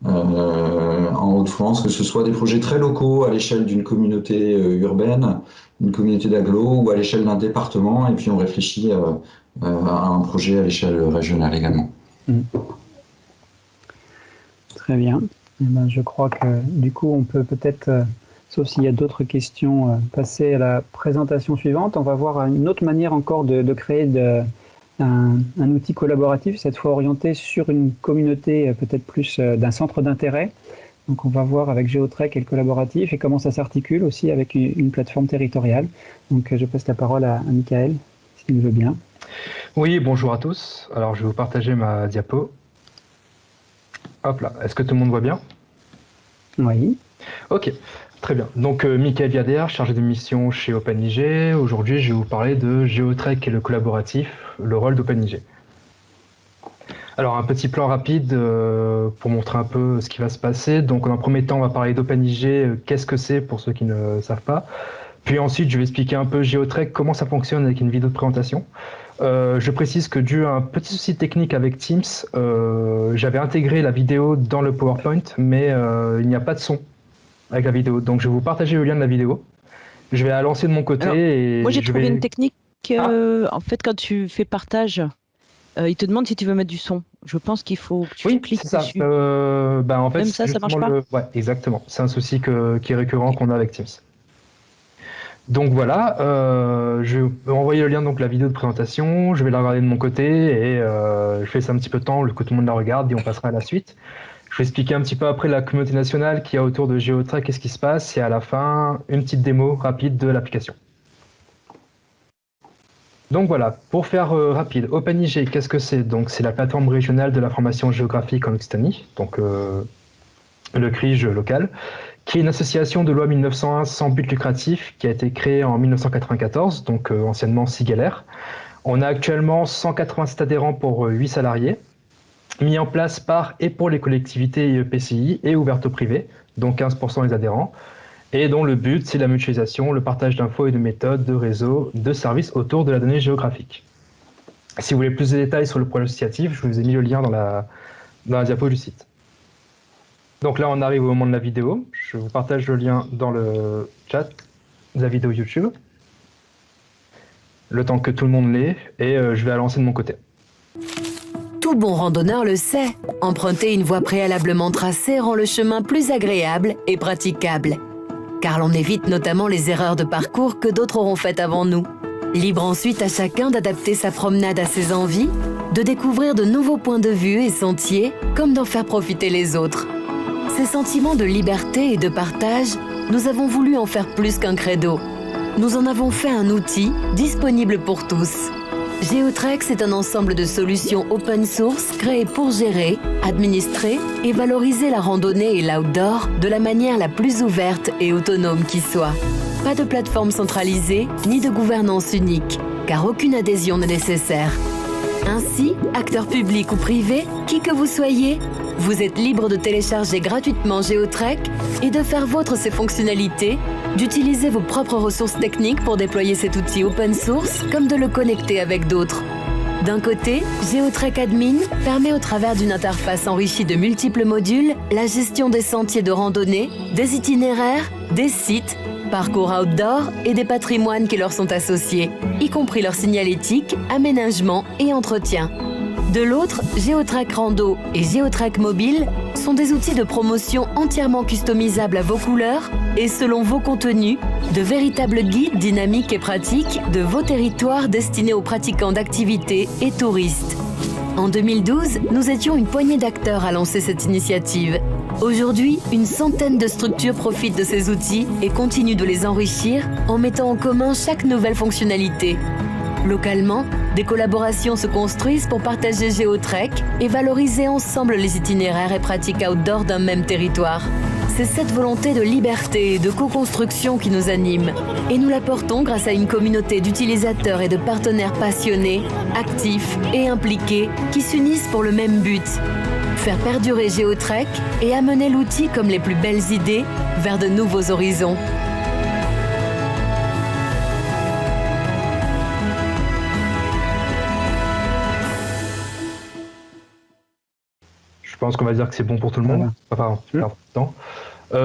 en Hauts-de-France, que ce soit des projets très locaux à l'échelle d'une communauté urbaine, une communauté d'agglo ou à l'échelle d'un département, et puis on réfléchit à un projet à l'échelle régionale également. Très bien. Je crois que du coup, on peut peut-être, sauf s'il y a d'autres questions, passer à la présentation suivante. On va voir une autre manière encore de créer un outil collaboratif, cette fois orienté sur une communauté peut-être plus d'un centre d'intérêt. Donc on va voir avec Geotrek et le collaboratif et comment ça s'articule aussi avec une plateforme territoriale. Donc je passe la parole à Michael, s'il veut bien. Oui, bonjour à tous. Alors je vais vous partager ma diapo. Hop là, est-ce que tout le monde voit bien? Oui. Ok, très bien. Donc Michael Viader, chargé de mission chez OpenIG. Aujourd'hui, je vais vous parler de Geotrek et le collaboratif, le rôle d'OpenIG. Alors un petit plan rapide pour montrer un peu ce qui va se passer. Donc en premier temps, on va parler d'OpenIG, qu'est-ce que c'est pour ceux qui ne savent pas. Puis ensuite, je vais expliquer un peu Geotrek, comment ça fonctionne avec une vidéo de présentation. Je précise que dû à un petit souci technique avec Teams, j'avais intégré la vidéo dans le PowerPoint, mais il n'y a pas de son avec la vidéo. Donc je vais vous partager le lien de la vidéo. Je vais la lancer de mon côté. Alors, moi j'ai trouvé une technique, en fait quand tu fais partage, il te demande si tu veux mettre du son. Je pense qu'il faut que tu cliques dessus. En fait, même ça marche pas. Ouais, exactement. C'est un souci qui est récurrent qu'on a avec Teams. Donc voilà, je vais envoyer le lien donc la vidéo de présentation, je vais la regarder de mon côté et je laisse un petit peu de temps que tout le monde la regarde et on passera à la suite. Je vais expliquer un petit peu après la communauté nationale qu'il y a autour de Geotrek, qu'est-ce qui se passe, et à la fin, une petite démo rapide de l'application. Donc voilà, pour faire rapide, OpenIG, qu'est-ce que c'est? Donc c'est la plateforme régionale de l'information géographique en Occitanie, donc le CRIGE local, qui est une association de loi 1901 sans but lucratif qui a été créée en 1994, donc anciennement SIGALER. On a actuellement 187 adhérents pour 8 salariés, mis en place par et pour les collectivités et EPCI et ouverte au privé, donc 15% des adhérents, et dont le but c'est la mutualisation, le partage d'infos et de méthodes, de réseaux, de services autour de la donnée géographique. Si vous voulez plus de détails sur le projet associatif, je vous ai mis le lien dans la diapo du site. Donc là on arrive au moment de la vidéo, je vous partage le lien dans le chat de la vidéo YouTube, le temps que tout le monde l'ait, et je vais la lancer de mon côté. Tout bon randonneur le sait, emprunter une voie préalablement tracée rend le chemin plus agréable et praticable. Car l'on évite notamment les erreurs de parcours que d'autres auront faites avant nous. Libre ensuite à chacun d'adapter sa promenade à ses envies, de découvrir de nouveaux points de vue et sentiers, comme d'en faire profiter les autres. Ces sentiments de liberté et de partage, nous avons voulu en faire plus qu'un credo. Nous en avons fait un outil disponible pour tous. Geotrek, c'est un ensemble de solutions open source créées pour gérer, administrer et valoriser la randonnée et l'outdoor de la manière la plus ouverte et autonome qui soit. Pas de plateforme centralisée ni de gouvernance unique, car aucune adhésion n'est nécessaire. Ainsi, acteurs publics ou privés, qui que vous soyez, vous êtes libre de télécharger gratuitement Geotrek et de faire vôtre ses fonctionnalités, d'utiliser vos propres ressources techniques pour déployer cet outil open source, comme de le connecter avec d'autres. D'un côté, Geotrek Admin permet au travers d'une interface enrichie de multiples modules la gestion des sentiers de randonnée, des itinéraires, des sites, parcours outdoor et des patrimoines qui leur sont associés, y compris leur signalétique, aménagement et entretien. De l'autre, Geotrek Rando et Geotrek Mobile sont des outils de promotion entièrement customisables à vos couleurs et selon vos contenus, de véritables guides dynamiques et pratiques de vos territoires destinés aux pratiquants d'activités et touristes. En 2012, nous étions une poignée d'acteurs à lancer cette initiative. Aujourd'hui, une centaine de structures profitent de ces outils et continuent de les enrichir en mettant en commun chaque nouvelle fonctionnalité. Localement, des collaborations se construisent pour partager Geotrek et valoriser ensemble les itinéraires et pratiques outdoor d'un même territoire. C'est cette volonté de liberté et de co-construction qui nous anime. Et nous la portons grâce à une communauté d'utilisateurs et de partenaires passionnés, actifs et impliqués qui s'unissent pour le même but. Faire perdurer Geotrek et amener l'outil comme les plus belles idées vers de nouveaux horizons. Je pense qu'on va dire que c'est bon pour tout le monde. Enfin,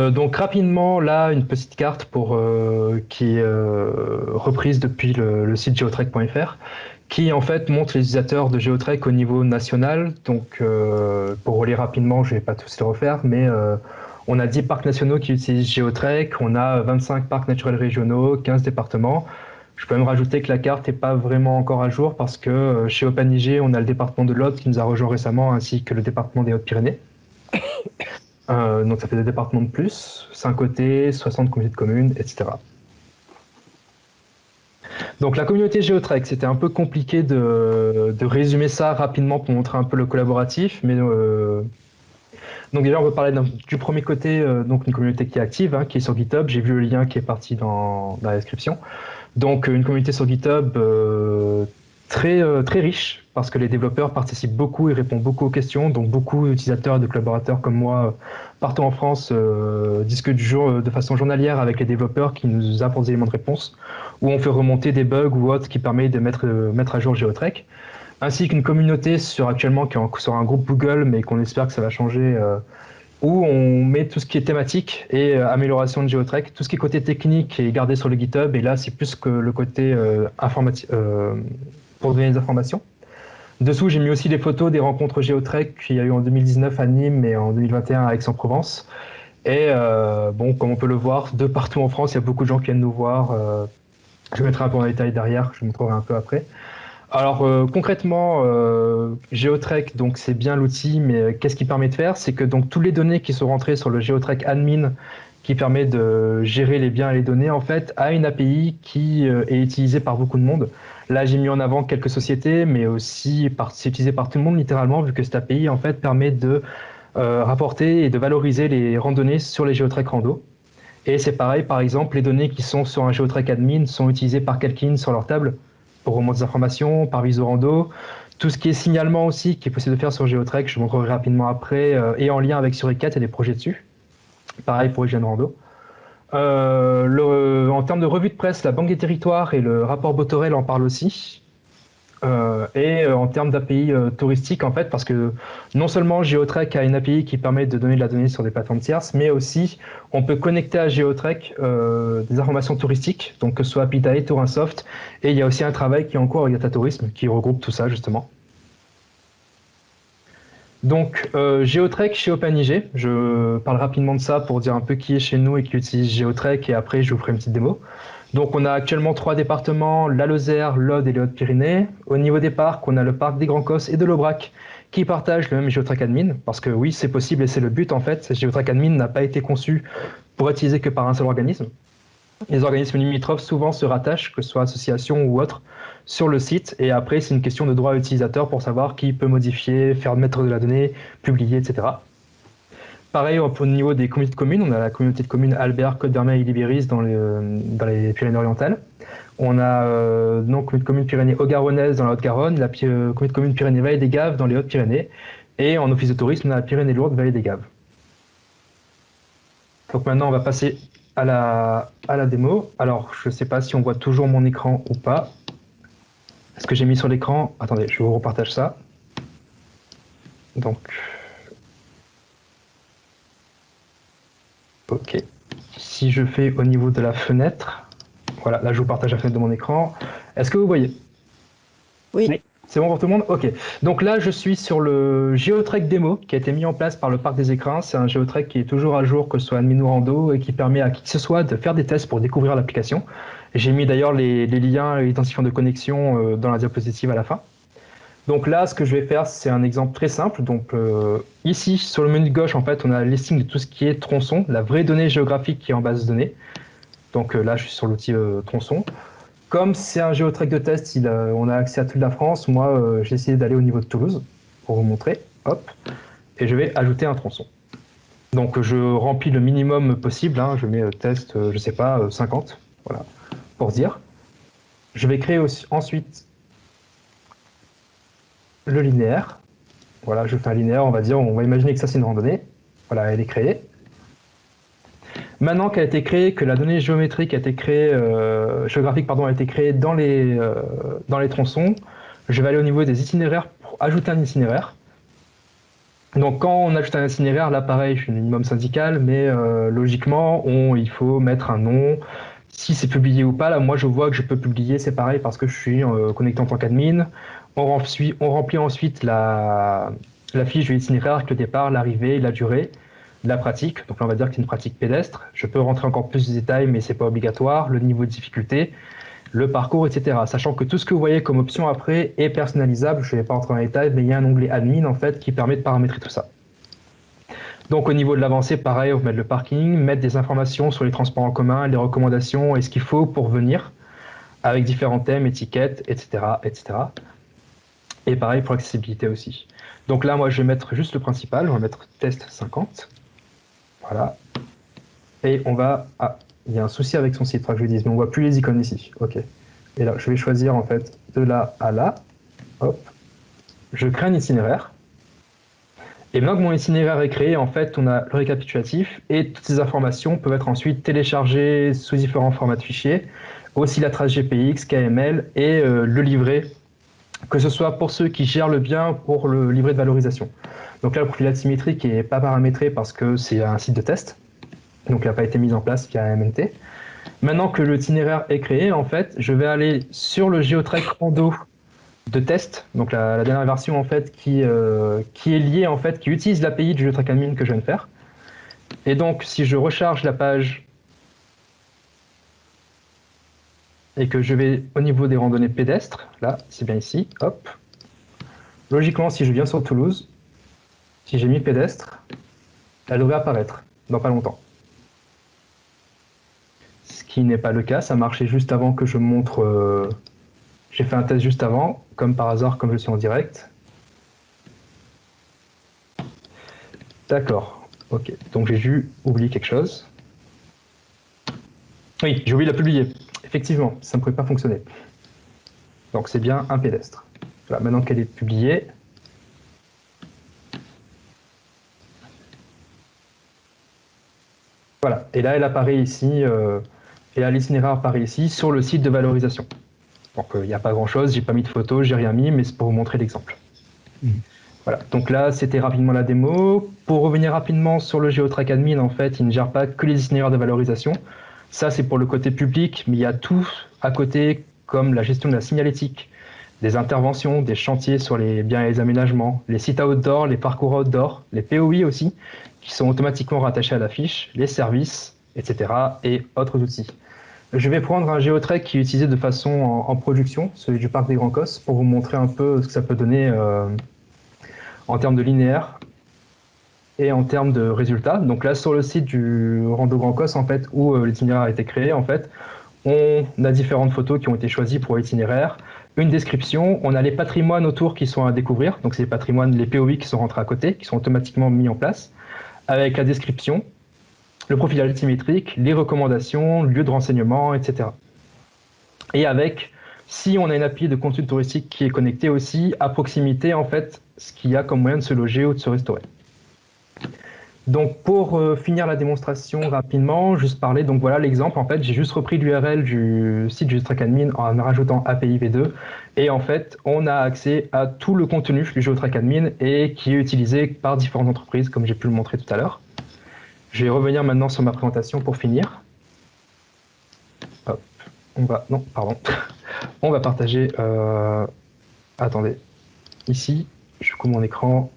donc rapidement, là, une petite carte qui est reprise depuis le site geotrek.fr, qui en fait montre les utilisateurs de Geotrek au niveau national. Donc pour relire rapidement, je ne vais pas tous les refaire, mais on a 10 parcs nationaux qui utilisent Geotrek, on a 25 parcs naturels régionaux, 15 départements. Je peux même rajouter que la carte n'est pas vraiment encore à jour parce que chez OpenIG, on a le département de l'Aude qui nous a rejoint récemment, ainsi que le département des Hautes-Pyrénées. Donc ça fait des départements de plus, 5 côtés, 60 communautés de communes, etc. Donc la communauté Geotrek, c'était un peu compliqué de résumer ça rapidement pour montrer un peu le collaboratif, mais donc déjà on peut parler du premier côté, donc une communauté qui est active, qui est sur GitHub. J'ai vu le lien qui est parti dans la description. Donc une communauté sur GitHub très riche parce que les développeurs participent beaucoup et répondent beaucoup aux questions. Donc beaucoup d'utilisateurs et de collaborateurs comme moi partout en France discutent de façon journalière avec les développeurs qui nous apportent des éléments de réponse ou on fait remonter des bugs ou autres qui permettent de mettre à jour Geotrek. Ainsi qu'une communauté actuellement qui est sur un groupe Google mais qu'on espère que ça va changer où on met tout ce qui est thématique et amélioration de Geotrek. Tout ce qui est côté technique est gardé sur le GitHub, et là, c'est plus que le côté informatique pour donner des informations. Dessous, j'ai mis aussi des photos des rencontres Geotrek qu'il y a eu en 2019 à Nîmes et en 2021 à Aix-en-Provence. Et bon, comme on peut le voir, de partout en France, il y a beaucoup de gens qui viennent nous voir. Je mettrai un peu en détail derrière, je vous montrerai un peu après. Alors concrètement, GeoTrek, donc c'est bien l'outil, mais qu'est-ce qu'il permet de faire? C'est que donc toutes les données qui sont rentrées sur le GeoTrek admin, qui permet de gérer les biens et les données, en fait, a une API qui est utilisée par beaucoup de monde. Là, j'ai mis en avant quelques sociétés, mais aussi c'est utilisé par tout le monde littéralement, vu que cette API en fait permet de rapporter et de valoriser les randonnées sur les GeoTrek rando. Et c'est pareil, par exemple, les données qui sont sur un GeoTrek admin sont utilisées par quelqu'un sur leur table pour remonter des informations, par Visorando. Tout ce qui est signalement aussi, qui est possible de faire sur GeoTrek, je vous montrerai rapidement après, et en lien avec Suricat, il y a des projets dessus. Pareil pour Hygiène Rando. En termes de revue de presse, la Banque des Territoires et le rapport Botorel en parlent aussi. Et en termes d'API touristique, en fait, parce que non seulement GeoTrek a une API qui permet de donner de la donnée sur des plateformes tierces, mais aussi on peut connecter à GeoTrek des informations touristiques, donc que ce soit Apitae, Tourinsoft, et il y a aussi un travail qui est en cours avec Data Tourisme qui regroupe tout ça justement. Donc GeoTrek chez OpenIG, je parle rapidement de ça pour dire un peu qui est chez nous et qui utilise GeoTrek, et après je vous ferai une petite démo. Donc on a actuellement 3 départements, la Lozère, l'Aude et les Hautes-Pyrénées. Au niveau des parcs, on a le parc des Grands Cosses et de l'Aubrac qui partagent le même GeoTrek admin, parce que oui, c'est possible et c'est le but en fait. GeoTrek admin n'a pas été conçu pour être utilisé que par un seul organisme. Les organismes limitrophes souvent se rattachent, que ce soit association ou autre, sur le site, et après c'est une question de droit utilisateur pour savoir qui peut modifier, faire mettre de la donnée, publier, etc. Pareil, au niveau des communautés de communes, on a la communauté de communes Albert, Côte-d'Armel et Libéris dans les Pyrénées-Orientales. On a donc une commune Pyrénées Haut-Garonnaises dans la Haute-Garonne, la commune de communes Pyrénées-Vallée des Gaves dans les Hautes-Pyrénées, et en office de tourisme, on a la Pyrénées-Lourdes, Vallée des Gaves. Donc maintenant, on va passer à la démo. Alors, je ne sais pas si on voit toujours mon écran ou pas. Ce que j'ai mis sur l'écran, attendez, je vous repartage ça. Donc, ok. Si je fais au niveau de la fenêtre, voilà, là je vous partage la fenêtre de mon écran. Est-ce que vous voyez? Oui. C'est bon pour tout le monde? Ok. Donc là, je suis sur le GeoTrek démo qui a été mis en place par le Parc des Écrins. C'est un GeoTrek qui est toujours à jour, que ce soit admin ou rando, et qui permet à qui que ce soit de faire des tests pour découvrir l'application. J'ai mis d'ailleurs les liens et identifiants de connexion dans la diapositive à la fin. Donc là, ce que je vais faire, c'est un exemple très simple. Donc ici, sur le menu de gauche, en fait, on a le listing de tout ce qui est tronçon, la vraie donnée géographique qui est en base de données. Donc là, je suis sur l'outil tronçon. Comme c'est un GeoTrek de test, on a accès à toute la France. Moi, j'ai essayé d'aller au niveau de Toulouse pour vous montrer. Hop, et je vais ajouter un tronçon. Donc je remplis le minimum possible. Hein, je mets test, je sais pas, 50. Voilà, pour dire. Je vais créer aussi, ensuite le linéaire. Voilà, je fais un linéaire, on va imaginer que ça c'est une randonnée. Voilà, elle est créée. Maintenant qu'elle a été créée, que la donnée géométrique a été créée, géographique pardon, a été créée dans les tronçons, je vais aller au niveau des itinéraires pour ajouter un itinéraire. Donc quand on ajoute un itinéraire, là pareil, je suis minimum syndical, mais logiquement, il faut mettre un nom. Si c'est publié ou pas, là moi je vois que je peux publier, c'est pareil parce que je suis connecté en tant qu'admin. On remplit ensuite la fiche de l'itinéraire avec le départ, l'arrivée, la durée, la pratique. Donc là on va dire que c'est une pratique pédestre. Je peux rentrer encore plus de détails, mais c'est pas obligatoire. Le niveau de difficulté, le parcours, etc. Sachant que tout ce que vous voyez comme option après est personnalisable. Je ne vais pas rentrer dans les détails, mais il y a un onglet admin en fait qui permet de paramétrer tout ça. Donc au niveau de l'avancée, pareil, on va mettre le parking, mettre des informations sur les transports en commun, les recommandations et ce qu'il faut pour venir, avec différents thèmes, étiquettes, etc., etc. Et pareil pour l'accessibilité aussi. Donc là, moi, je vais mettre juste le principal. On va mettre test 50. Voilà. Et on va... Ah, il y a un souci avec son site, il faudra que je le dise, mais on ne voit plus les icônes ici. OK. Et là, je vais choisir en fait de là à là. Hop. Je crée un itinéraire. Et maintenant que mon itinéraire est créé, en fait, on a le récapitulatif et toutes ces informations peuvent être ensuite téléchargées sous différents formats de fichiers. Aussi la trace GPX, KML et le livret, que ce soit pour ceux qui gèrent le bien, pour le livret de valorisation. Donc là, le profil asymétrique n'est pas paramétré parce que c'est un site de test. Donc il n'a pas été mis en place via MNT. Maintenant que l'itinéraire est créé, en fait, je vais aller sur le GeoTrek Rando de test, donc la dernière version en fait qui est liée en fait, qui utilise l'API du GeoTrek admin que je viens de faire. Et donc, si je recharge la page et que je vais au niveau des randonnées pédestres, là, c'est bien ici, hop. Logiquement, si je viens sur Toulouse, si j'ai mis pédestre, elle devrait apparaître dans pas longtemps. Ce qui n'est pas le cas, ça marchait juste avant que je montre... j'ai fait un test juste avant, comme par hasard, comme je suis en direct. D'accord, ok. Donc j'ai dû oublier quelque chose. Oui, j'ai oublié de la publier. Effectivement, ça ne pouvait pas fonctionner. Donc c'est bien un pédestre. Voilà, maintenant qu'elle est publiée, voilà. Et là, elle apparaît ici, et là, l'itinéraire apparaît ici sur le site de valorisation. Donc il n'y a pas grand-chose, j'ai pas mis de photos, j'ai rien mis, mais c'est pour vous montrer l'exemple. Voilà, donc là, c'était rapidement la démo. Pour revenir rapidement sur le GeoTrack Admin, en fait, il ne gère pas que les itinéraires de valorisation. Ça, c'est pour le côté public, mais il y a tout à côté, comme la gestion de la signalétique, des interventions, des chantiers sur les biens et les aménagements, les sites outdoor, les parcours outdoor, les POI aussi, qui sont automatiquement rattachés à la fiche, les services, etc. et autres outils. Je vais prendre un GeoTrack qui est utilisé de façon en production, celui du parc des Grands Cosses, pour vous montrer un peu ce que ça peut donner en termes de linéaire et en termes de résultats. Donc là, sur le site du Rando Grand Cosses, en fait, où l'itinéraire a été créé, en fait, on a différentes photos qui ont été choisies pour l'itinéraire, une description, on a les patrimoines autour qui sont à découvrir, donc c'est les patrimoines, les POI qui sont rentrés à côté, qui sont automatiquement mis en place, avec la description, le profil altimétrique, les recommandations, lieu de renseignement, etc. Et avec, si on a une API de contenu touristique qui est connectée aussi, à proximité, en fait, ce qu'il y a comme moyen de se loger ou de se restaurer. Donc pour finir la démonstration rapidement, juste parler, donc voilà l'exemple, en fait j'ai juste repris l'URL du site du GeoTrack Admin en rajoutant API v2 et en fait on a accès à tout le contenu du GeoTrack Admin et qui est utilisé par différentes entreprises comme j'ai pu le montrer tout à l'heure. Je vais revenir maintenant sur ma présentation pour finir. Hop, on va partager, attendez, ici, je coupe mon écran.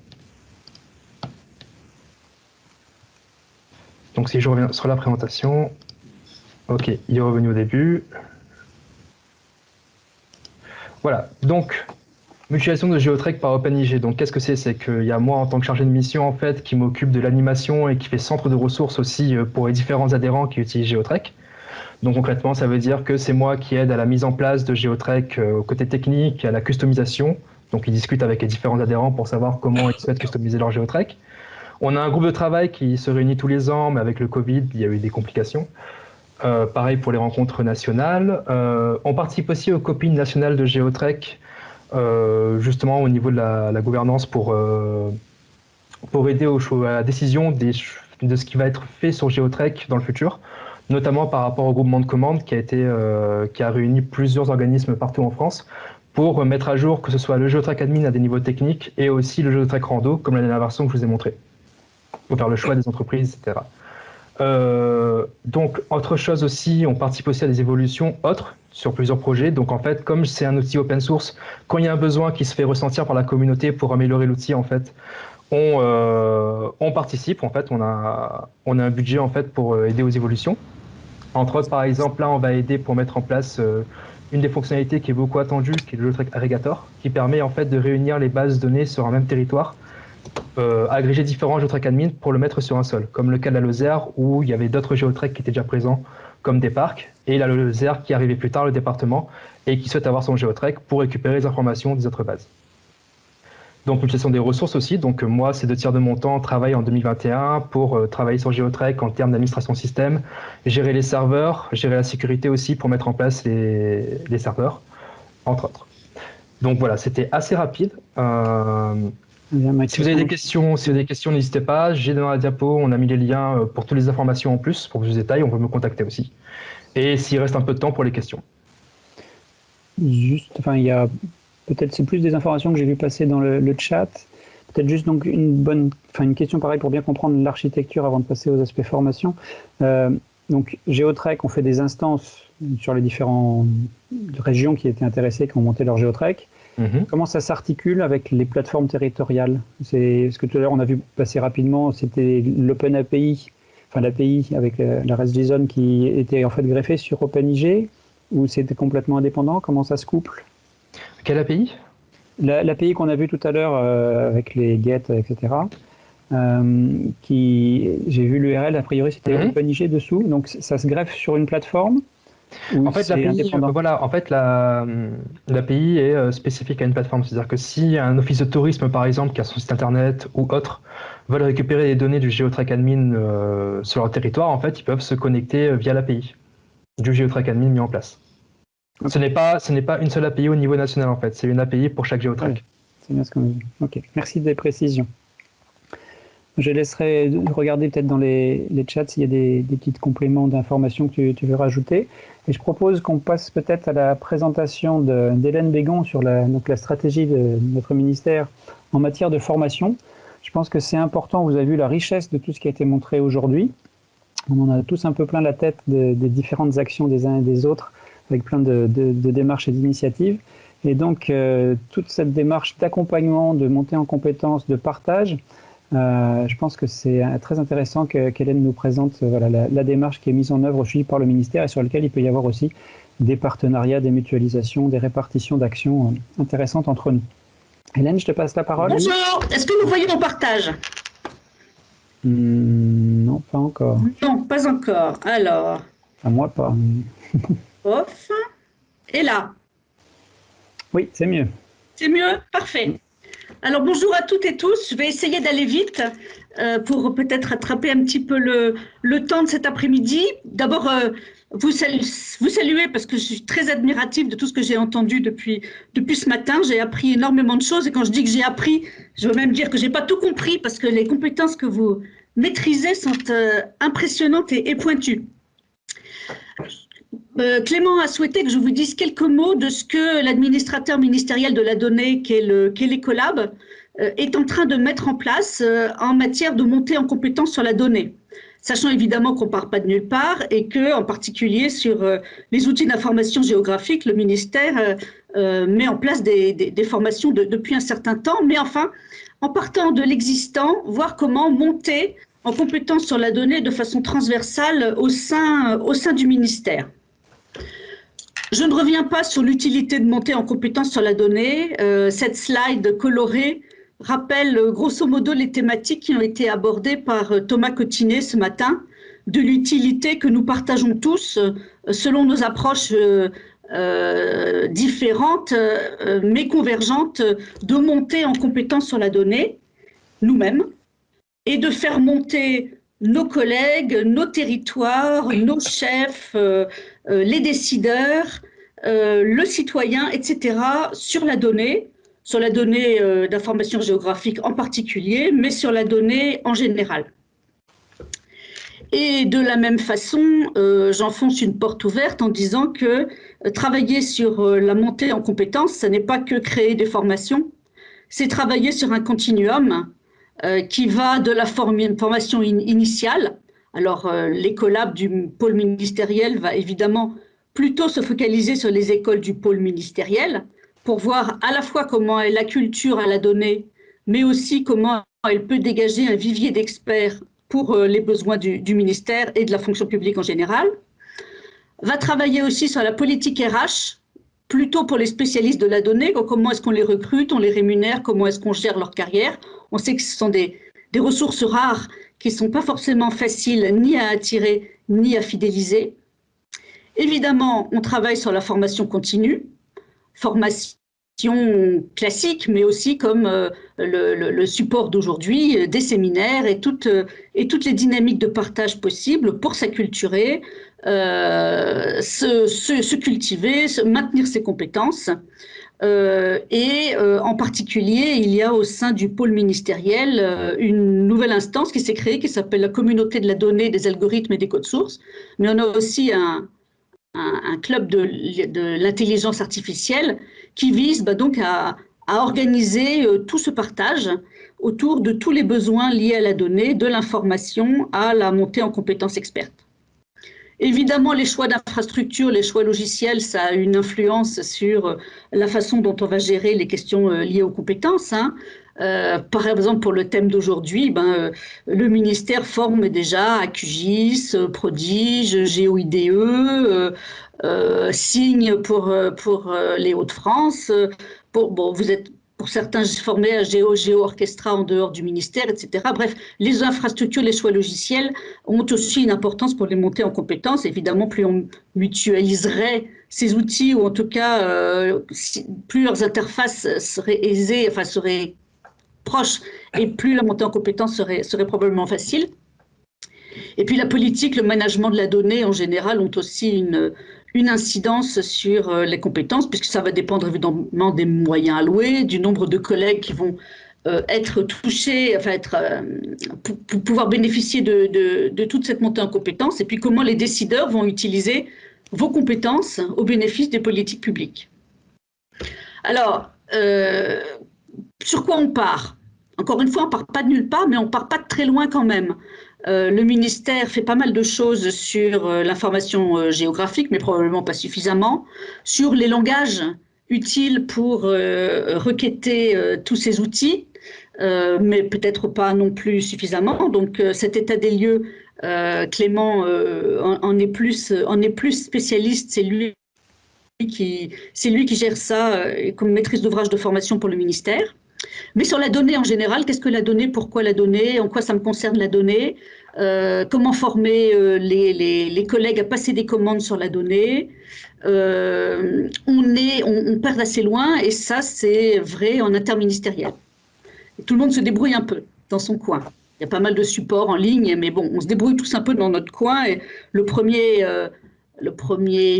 Donc si je reviens sur la présentation, ok, il est revenu au début. Voilà, donc mutualisation de GeoTrack par OpenIG. Donc qu'est-ce que c'est? C'est qu'il y a moi en tant que chargé de mission en fait qui m'occupe de l'animation et qui fait centre de ressources aussi pour les différents adhérents qui utilisent GeoTrack. Donc concrètement, ça veut dire que c'est moi qui aide à la mise en place de GeoTrack au côté technique, à la customisation. Donc ils discutent avec les différents adhérents pour savoir comment ils souhaitent customiser leur GeoTrack. On a un groupe de travail qui se réunit tous les ans, mais avec le Covid, il y a eu des complications. Pareil pour les rencontres nationales. On participe aussi aux copines nationales de GeoTrack, justement au niveau de la gouvernance pour aider à la décision de ce qui va être fait sur GeoTrack dans le futur, notamment par rapport au groupement de commandes qui a réuni plusieurs organismes partout en France pour mettre à jour que ce soit le GeoTrack Admin à des niveaux techniques et aussi le GeoTrack Rando, comme la dernière version que je vous ai montré, pour faire le choix des entreprises, etc. Donc, autre chose aussi, on participe aussi à des évolutions autres sur plusieurs projets. Donc, en fait, comme c'est un outil open source, quand il y a un besoin qui se fait ressentir par la communauté pour améliorer l'outil, en fait, on participe. En fait, on a un budget en fait pour aider aux évolutions. Entre autres, par exemple, là, on va aider pour mettre en place une des fonctionnalités qui est beaucoup attendue, qui est le GeoTrack Aggregator, qui permet en fait de réunir les bases de données sur un même territoire, agréger différents GeoTrack Admin pour le mettre sur un seul, comme le cas de la Lozère où il y avait d'autres GeoTrack qui étaient déjà présents, comme des parcs, et la Lozère qui arrivait plus tard, le département, et qui souhaite avoir son GeoTrack pour récupérer les informations des autres bases. Donc l'utilisation des ressources aussi, donc moi c'est 2 tiers de mon temps travail en 2021 pour travailler sur GeoTrack en termes d'administration système, gérer les serveurs, gérer la sécurité aussi pour mettre en place les serveurs, entre autres. Donc voilà, c'était assez rapide. Si vous avez des questions, n'hésitez pas. J'ai dans la diapo, on a mis les liens pour toutes les informations en plus, pour plus de détails, on peut me contacter aussi. Et s'il reste un peu de temps pour les questions. Juste, enfin, il y a peut-être c'est plus des informations que j'ai vu passer dans le chat. Peut-être juste donc une question pareille pour bien comprendre l'architecture avant de passer aux aspects formation. Donc GeoTrack, on fait des instances sur les différentes régions qui étaient intéressées, qui ont monté leur GeoTrack. Comment ça s'articule avec les plateformes territoriales? Ce que tout à l'heure on a vu passer rapidement, c'était l'Open API l'API avec la REST-JSON qui était en fait greffée sur OpenIG, ou c'était complètement indépendant? Comment ça se couple? Quelle API? L'API qu'on a vu tout à l'heure avec les get, etc. J'ai vu l'URL, a priori c'était OpenIG dessous, donc ça se greffe sur une plateforme? En fait, l'API est spécifique à une plateforme. C'est-à-dire que si un office de tourisme, par exemple, qui a son site internet ou autre, veulent récupérer les données du GeoTrack Admin sur leur territoire, en fait, ils peuvent se connecter via l'API du GeoTrack Admin mis en place. Okay. Ce n'est pas une seule API au niveau national, en fait. C'est une API pour chaque GeoTrack. Ouais, c'est bien ce qu'on a vu. Ok, merci des précisions. Je laisserai regarder peut-être dans les chats s'il y a des petits compléments d'informations que tu veux rajouter. Et je propose qu'on passe peut-être à la présentation d'Hélène Bégon sur la stratégie de notre ministère en matière de formation. Je pense que c'est important, vous avez vu la richesse de tout ce qui a été montré aujourd'hui. On en a tous un peu plein la tête des différentes actions des uns et des autres, avec plein de démarches et d'initiatives. Et donc, toute cette démarche d'accompagnement, de montée en compétences, de partage, je pense que c'est très intéressant qu'Hélène nous présente la démarche qui est mise en œuvre suivie par le ministère et sur laquelle il peut y avoir aussi des partenariats, des mutualisations, des répartitions d'actions intéressantes entre nous. Hélène, je te passe la parole. Bonjour, est-ce que nous voyons mon partage? Non, pas encore. Non, pas encore. Alors. Enfin, moi pas. Off. Et là? Oui, c'est mieux. C'est mieux? Parfait. Alors bonjour à toutes et tous, je vais essayer d'aller vite pour peut-être rattraper un petit peu le temps de cet après-midi. D'abord, vous saluer parce que je suis très admirative de tout ce que j'ai entendu depuis ce matin. J'ai appris énormément de choses et quand je dis que j'ai appris, je veux même dire que je n'ai pas tout compris parce que les compétences que vous maîtrisez sont impressionnantes et pointues. Clément a souhaité que je vous dise quelques mots de ce que l'administrateur ministériel de la donnée, qu'est l'Ecolab, est en train de mettre en place en matière de montée en compétence sur la donnée. Sachant évidemment qu'on ne part pas de nulle part et que, en particulier sur les outils d'information géographique, le ministère met en place des formations depuis un certain temps. Mais enfin, en partant de l'existant, voir comment monter en compétence sur la donnée de façon transversale au sein du ministère. Je ne reviens pas sur l'utilité de monter en compétence sur la donnée. Cette slide colorée rappelle grosso modo les thématiques qui ont été abordées par Thomas Cotinet ce matin, de l'utilité que nous partageons tous selon nos approches différentes mais convergentes de monter en compétence sur la donnée nous-mêmes et de faire monter nos collègues, nos territoires, nos chefs, les décideurs, le citoyen, etc., sur la donnée d'information géographique en particulier, mais sur la donnée en général. Et de la même façon, j'enfonce une porte ouverte en disant que travailler sur la montée en compétences, ce n'est pas que créer des formations, c'est travailler sur un continuum qui va de la formation initiale. Alors, l'Ecolab du pôle ministériel va évidemment plutôt se focaliser sur les écoles du pôle ministériel pour voir à la fois comment est la culture à la donnée, mais aussi comment elle peut dégager un vivier d'experts pour les besoins du ministère et de la fonction publique en général. Va travailler aussi sur la politique RH, plutôt pour les spécialistes de la donnée, comment est-ce qu'on les recrute, on les rémunère, comment est-ce qu'on gère leur carrière. On sait que ce sont des ressources rares qui ne sont pas forcément faciles ni à attirer, ni à fidéliser. Évidemment, on travaille sur la formation continue, formation classique, mais aussi comme le support d'aujourd'hui, des séminaires et toutes les dynamiques de partage possibles pour s'acculturer, se cultiver, maintenir ses compétences. En particulier, il y a au sein du pôle ministériel une nouvelle instance qui s'est créée, qui s'appelle la communauté de la donnée, des algorithmes et des codes sources. Mais on a aussi un club de l'intelligence artificielle qui vise donc à organiser tout ce partage autour de tous les besoins liés à la donnée, de l'information à la montée en compétences expertes. Évidemment, les choix d'infrastructure, les choix logiciels, ça a une influence sur la façon dont on va gérer les questions liées aux compétences. Par exemple, pour le thème d'aujourd'hui, le ministère forme déjà QGIS, Prodige, GeoIDE, Signe pour les Hauts-de-France. Vous êtes pour certains formés à Géo-Orchestra en dehors du ministère, etc. Bref, les infrastructures, les choix logiciels ont aussi une importance pour les montées en compétences. Évidemment, plus on mutualiserait ces outils, ou en tout cas, plus leurs interfaces seraient aisées, enfin seraient proches, et plus la montée en compétences serait probablement facile. Et puis la politique, le management de la donnée en général ont aussi une incidence sur les compétences, puisque ça va dépendre évidemment des moyens alloués, du nombre de collègues qui vont être touchés, enfin pour pouvoir bénéficier de toute cette montée en compétences, et puis comment les décideurs vont utiliser vos compétences au bénéfice des politiques publiques. Alors, sur quoi on part? Encore une fois, on ne part pas de nulle part, mais on ne part pas de très loin quand même. Le ministère fait pas mal de choses sur l'information géographique, mais probablement pas suffisamment, sur les langages utiles pour requêter tous ces outils, mais peut-être pas non plus suffisamment. Donc cet état des lieux, Clément en est plus spécialiste, c'est lui qui gère ça comme maîtrise d'ouvrage de formation pour le ministère. Mais sur la donnée en général, qu'est-ce que la donnée, pourquoi la donnée, en quoi ça me concerne la donnée, comment former les collègues à passer des commandes sur la donnée. On perd assez loin, et ça c'est vrai en interministériel. Et tout le monde se débrouille un peu dans son coin. Il y a pas mal de supports en ligne, mais bon, on se débrouille tous un peu dans notre coin. Et le premier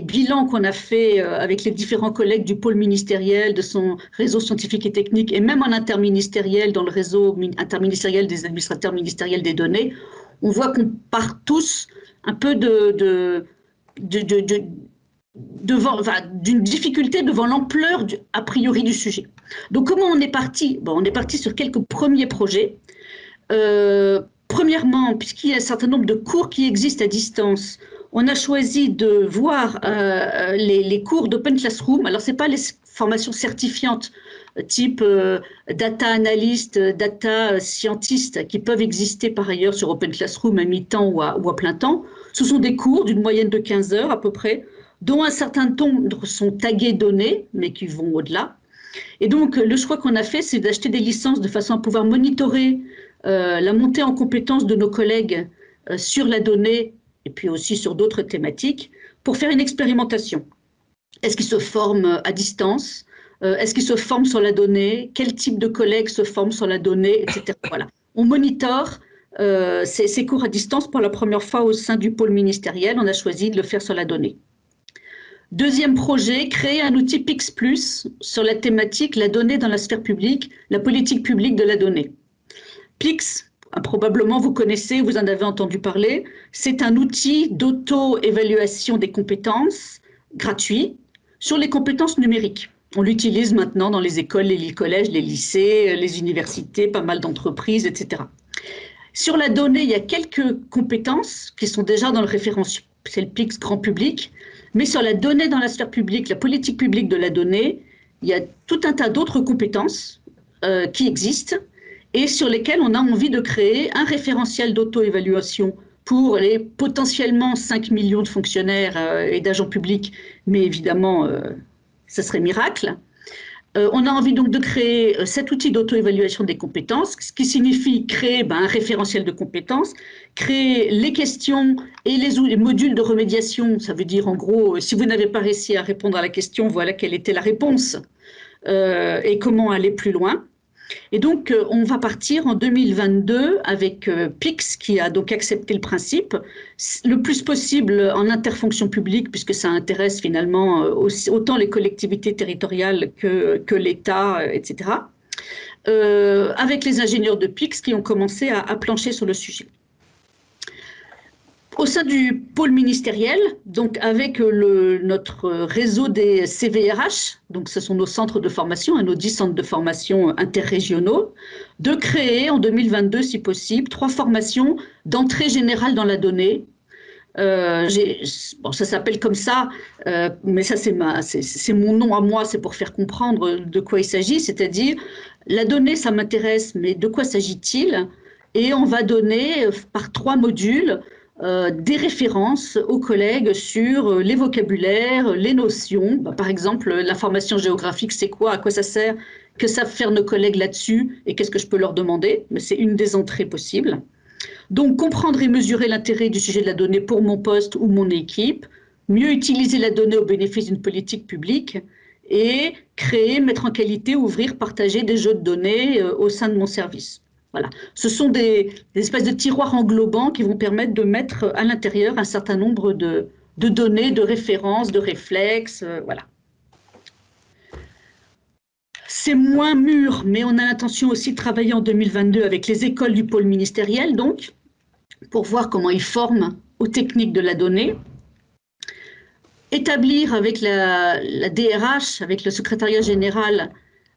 bilan qu'on a fait avec les différents collègues du pôle ministériel, de son réseau scientifique et technique, et même en interministériel, dans le réseau interministériel des administrateurs ministériels des données, on voit qu'on part tous un peu d'une difficulté devant l'ampleur a priori du sujet. Donc comment on est parti? On est parti sur quelques premiers projets. Premièrement, puisqu'il y a un certain nombre de cours qui existent à distance, on a choisi de voir les cours d'Open Classroom. Alors, ce n'est pas les formations certifiantes type data analyst, data scientist, qui peuvent exister par ailleurs sur Open Classroom à mi-temps ou à plein temps. Ce sont des cours d'une moyenne de 15 heures à peu près, dont un certain nombre sont tagués données, mais qui vont au-delà. Et donc, le choix qu'on a fait, c'est d'acheter des licences de façon à pouvoir monitorer la montée en compétences de nos collègues sur la donnée, et puis aussi sur d'autres thématiques, pour faire une expérimentation. Est-ce qu'ils se forment à distance? Est-ce qu'ils se forment sur la donnée? Quel type de collègues se forment sur la donnée, etc. Voilà. On monitore ces cours à distance pour la première fois au sein du pôle ministériel. On a choisi de le faire sur la donnée. Deuxième projet, créer un outil PIX+, sur la thématique la donnée dans la sphère publique, la politique publique de la donnée. PIX, probablement vous connaissez, vous en avez entendu parler, c'est un outil d'auto-évaluation des compétences gratuit sur les compétences numériques. On l'utilise maintenant dans les écoles, les collèges, les lycées, les universités, pas mal d'entreprises, etc. Sur la donnée, il y a quelques compétences qui sont déjà dans le référentiel, c'est le PIX grand public, mais sur la donnée dans la sphère publique, la politique publique de la donnée, il y a tout un tas d'autres compétences qui existent, et sur lesquels on a envie de créer un référentiel d'auto-évaluation pour les potentiellement 5 millions de fonctionnaires et d'agents publics, mais évidemment, ça serait miracle. On a envie donc de créer cet outil d'auto-évaluation des compétences, ce qui signifie créer un référentiel de compétences, créer les questions et les modules de remédiation. Ça veut dire en gros, si vous n'avez pas réussi à répondre à la question, voilà quelle était la réponse et comment aller plus loin. Et donc, on va partir en 2022 avec PIX, qui a donc accepté le principe, le plus possible en interfonction publique, puisque ça intéresse finalement autant les collectivités territoriales que l'État, etc., avec les ingénieurs de PIX qui ont commencé à plancher sur le sujet. Au sein du pôle ministériel, donc avec notre réseau des CVRH, donc ce sont nos centres de formation, nos 10 centres de formation interrégionaux, de créer en 2022, si possible, 3 formations d'entrée générale dans la donnée, Bon, ça s'appelle comme ça, mais ça c'est mon nom à moi, c'est pour faire comprendre de quoi il s'agit, c'est-à-dire la donnée ça m'intéresse, mais de quoi s'agit-il? Et on va donner par 3 modules des références aux collègues sur les vocabulaires, les notions. Par exemple, l'information géographique, c'est quoi? À quoi ça sert? Que savent faire nos collègues là-dessus? Et qu'est-ce que je peux leur demander? Mais c'est une des entrées possibles. Donc, comprendre et mesurer l'intérêt du sujet de la donnée pour mon poste ou mon équipe, mieux utiliser la donnée au bénéfice d'une politique publique et créer, mettre en qualité, ouvrir, partager des jeux de données au sein de mon service. Voilà. Ce sont des espèces de tiroirs englobants qui vont permettre de mettre à l'intérieur un certain nombre de données, de références, de réflexes. Voilà. C'est moins mûr, mais on a l'intention aussi de travailler en 2022 avec les écoles du pôle ministériel, donc, pour voir comment ils forment aux techniques de la donnée. Établir avec la DRH, avec le secrétariat général,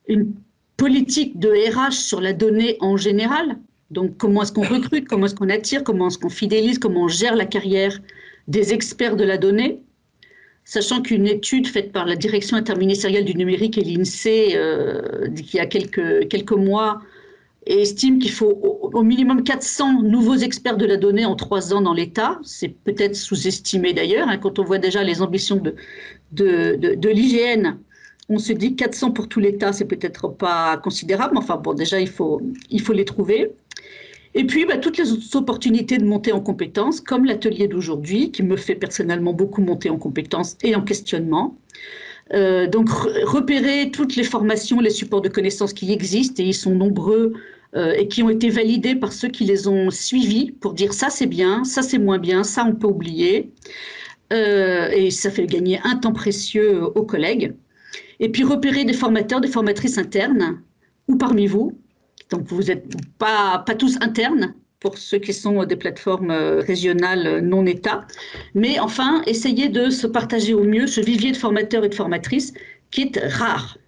une politique de RH sur la donnée en général. Donc, comment est-ce qu'on recrute, comment est-ce qu'on attire, comment est-ce qu'on fidélise, comment on gère la carrière des experts de la donnée. Sachant qu'une étude faite par la direction interministérielle du numérique et l'INSEE, il y a quelques mois, estime qu'il faut au minimum 400 nouveaux experts de la donnée en 3 ans dans l'État. C'est peut-être sous-estimé d'ailleurs, hein, quand on voit déjà les ambitions de l'IGN. On se dit 400 pour tout l'État, c'est peut-être pas considérable, mais enfin bon, déjà il faut les trouver. Et puis, toutes les autres opportunités de monter en compétences, comme l'atelier d'aujourd'hui, qui me fait personnellement beaucoup monter en compétences et en questionnement. Donc, repérer toutes les formations, les supports de connaissances qui existent, et ils sont nombreux, et qui ont été validés par ceux qui les ont suivis, pour dire ça c'est bien, ça c'est moins bien, ça on peut oublier. Et ça fait gagner un temps précieux aux collègues. Et puis, repérer des formateurs, des formatrices internes, ou parmi vous. Donc, vous n'êtes pas tous internes, pour ceux qui sont des plateformes régionales non-État. Mais enfin, essayez de se partager au mieux ce vivier de formateurs et de formatrices qui est rare.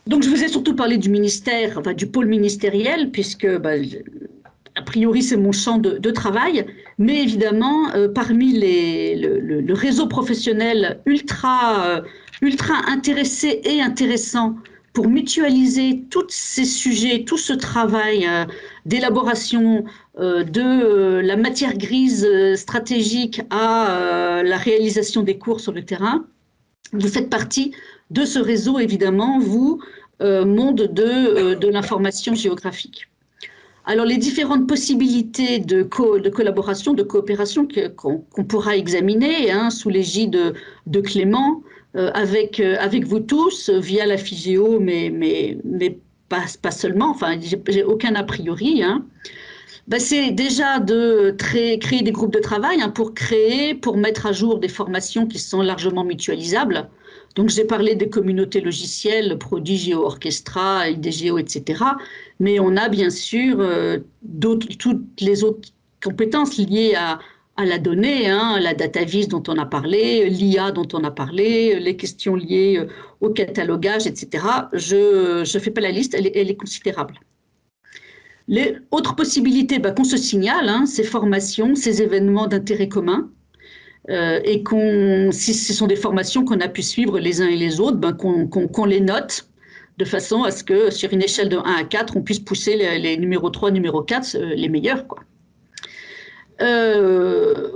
Donc, je vous ai surtout parlé du ministère, enfin, du pôle ministériel, puisque, a priori, c'est mon champ de travail. Mais évidemment, parmi le réseau professionnel ultra intéressé et intéressant pour mutualiser tous ces sujets, tout ce travail d'élaboration de la matière grise stratégique à la réalisation des cours sur le terrain. Vous faites partie de ce réseau, évidemment, vous, monde de l'information géographique. Alors, les différentes possibilités de collaboration, de coopération qu'on pourra examiner sous l'égide de Clément, avec vous tous, via la Physio, mais pas seulement, enfin, j'ai aucun a priori. C'est déjà de créer des groupes de travail pour mettre à jour des formations qui sont largement mutualisables. Donc, j'ai parlé des communautés logicielles, Prodigio, Orchestra, IDGO, etc. Mais on a bien sûr toutes les autres compétences liées à la donnée, la data vis dont on a parlé, l'IA dont on a parlé, les questions liées au catalogage, etc. Je ne fais pas la liste, elle est considérable. Les autres possibilités qu'on se signale, ces formations, ces événements d'intérêt commun, et si ce sont des formations qu'on a pu suivre les uns et les autres, qu'on les note de façon à ce que sur une échelle de 1 à 4, on puisse pousser les numéros 3, numéro 4, les meilleurs, quoi.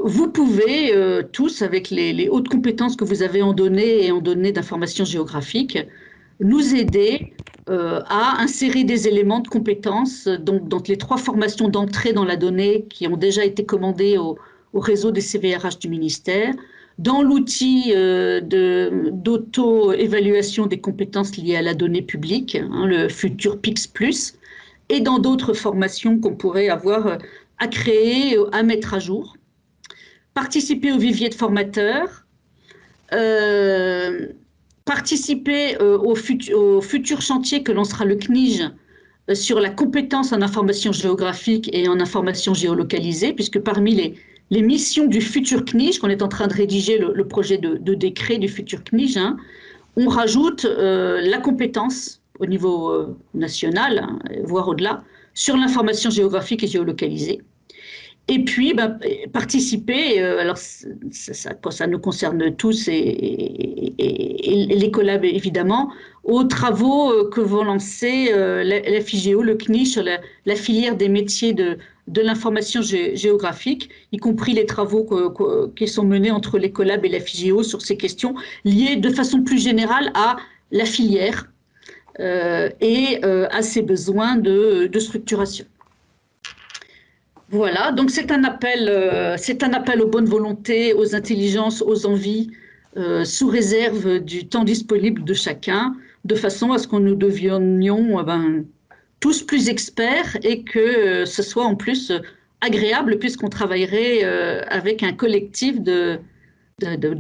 Vous pouvez tous, avec les hautes compétences que vous avez en données et en données d'information géographique, nous aider à insérer des éléments de compétences dans les 3 formations d'entrée dans la donnée qui ont déjà été commandées au réseau des CVRH du ministère, dans l'outil d'auto-évaluation des compétences liées à la donnée publique, le futur PIX+, et dans d'autres formations qu'on pourrait avoir à créer, à mettre à jour. Participer au vivier de formateurs, participer au futur chantier que lancera le CNIJ sur la compétence en information géographique et en information géolocalisée, puisque parmi les missions du futur CNIJ, qu'on est en train de rédiger le projet de décret du futur CNIJ, on rajoute la compétence au niveau national, voire au-delà, sur l'information géographique et géolocalisée. Et puis, participer, alors ça nous concerne tous et les collabs évidemment, aux travaux que vont lancer la FIGEO, le CNI sur la filière des métiers de l'information géographique, y compris les travaux qui sont menés entre les collabs et la FIGEO sur ces questions liées de façon plus générale à la filière et à ses besoins de structuration. Voilà, donc c'est un appel aux bonnes volontés, aux intelligences, aux envies, sous réserve du temps disponible de chacun, de façon à ce que nous devenions tous plus experts et que ce soit en plus agréable puisqu'on travaillerait avec un collectif de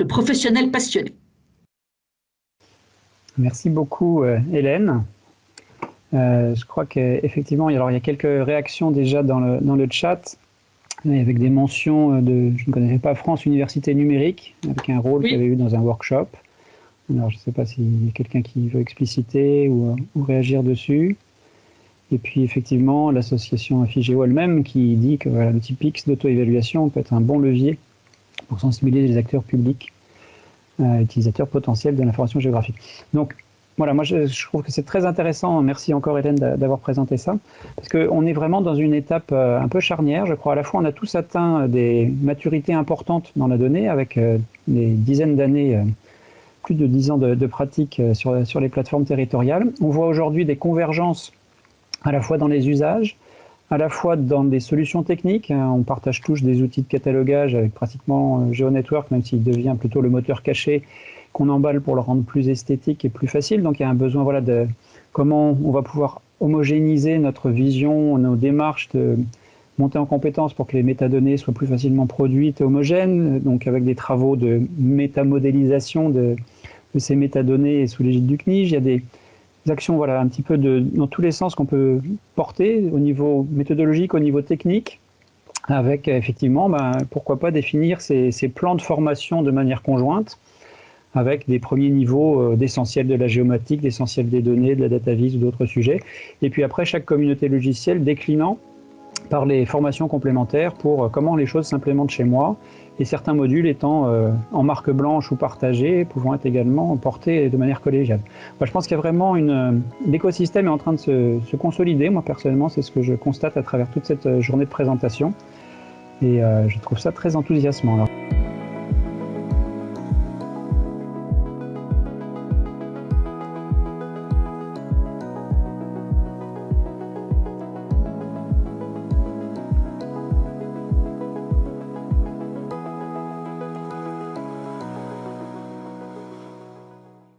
professionnels passionnés. Merci beaucoup, Hélène. Je crois qu'effectivement, il y a quelques réactions déjà dans le chat, avec des mentions je ne connaissais pas, France Université Numérique, avec un rôle qu'il y avait eu dans un workshop. Alors, je ne sais pas s'il y a quelqu'un qui veut expliciter ou réagir dessus. Et puis, effectivement, l'association FIGEO elle-même qui dit que l'outil PIX d'auto-évaluation peut être un bon levier pour sensibiliser les acteurs publics, utilisateurs potentiels de l'information géographique. Donc, voilà, moi je trouve que c'est très intéressant. Merci encore Hélène d'avoir présenté ça, parce qu'on est vraiment dans une étape un peu charnière. Je crois à la fois on a tous atteint des maturités importantes dans la donnée avec des dizaines d'années, plus de 10 ans de pratique sur les plateformes territoriales. On voit aujourd'hui des convergences à la fois dans les usages, à la fois dans des solutions techniques. On partage tous des outils de catalogage avec pratiquement GeoNetwork, même s'il devient plutôt le moteur caché qu'on emballe pour le rendre plus esthétique et plus facile. Donc il y a un besoin de comment on va pouvoir homogénéiser notre vision, nos démarches de monter en compétences pour que les métadonnées soient plus facilement produites et homogènes, donc avec des travaux de métamodélisation de ces métadonnées sous l'égide du CNIJ. Il y a des actions un petit peu dans tous les sens qu'on peut porter au niveau méthodologique, au niveau technique, avec effectivement, pourquoi pas définir ces plans de formation de manière conjointe, avec des premiers niveaux d'essentiel de la géomatique, d'essentiel des données, de la data vis ou d'autres sujets. Et puis après, chaque communauté logicielle déclinant par les formations complémentaires pour comment les choses s'implémentent chez moi, et certains modules étant en marque blanche ou partagés, pouvant être également portés de manière collégiale. Je pense qu'il y a vraiment l'écosystème est en train de se consolider. Moi, personnellement, c'est ce que je constate à travers toute cette journée de présentation. Et je trouve ça très enthousiasmant.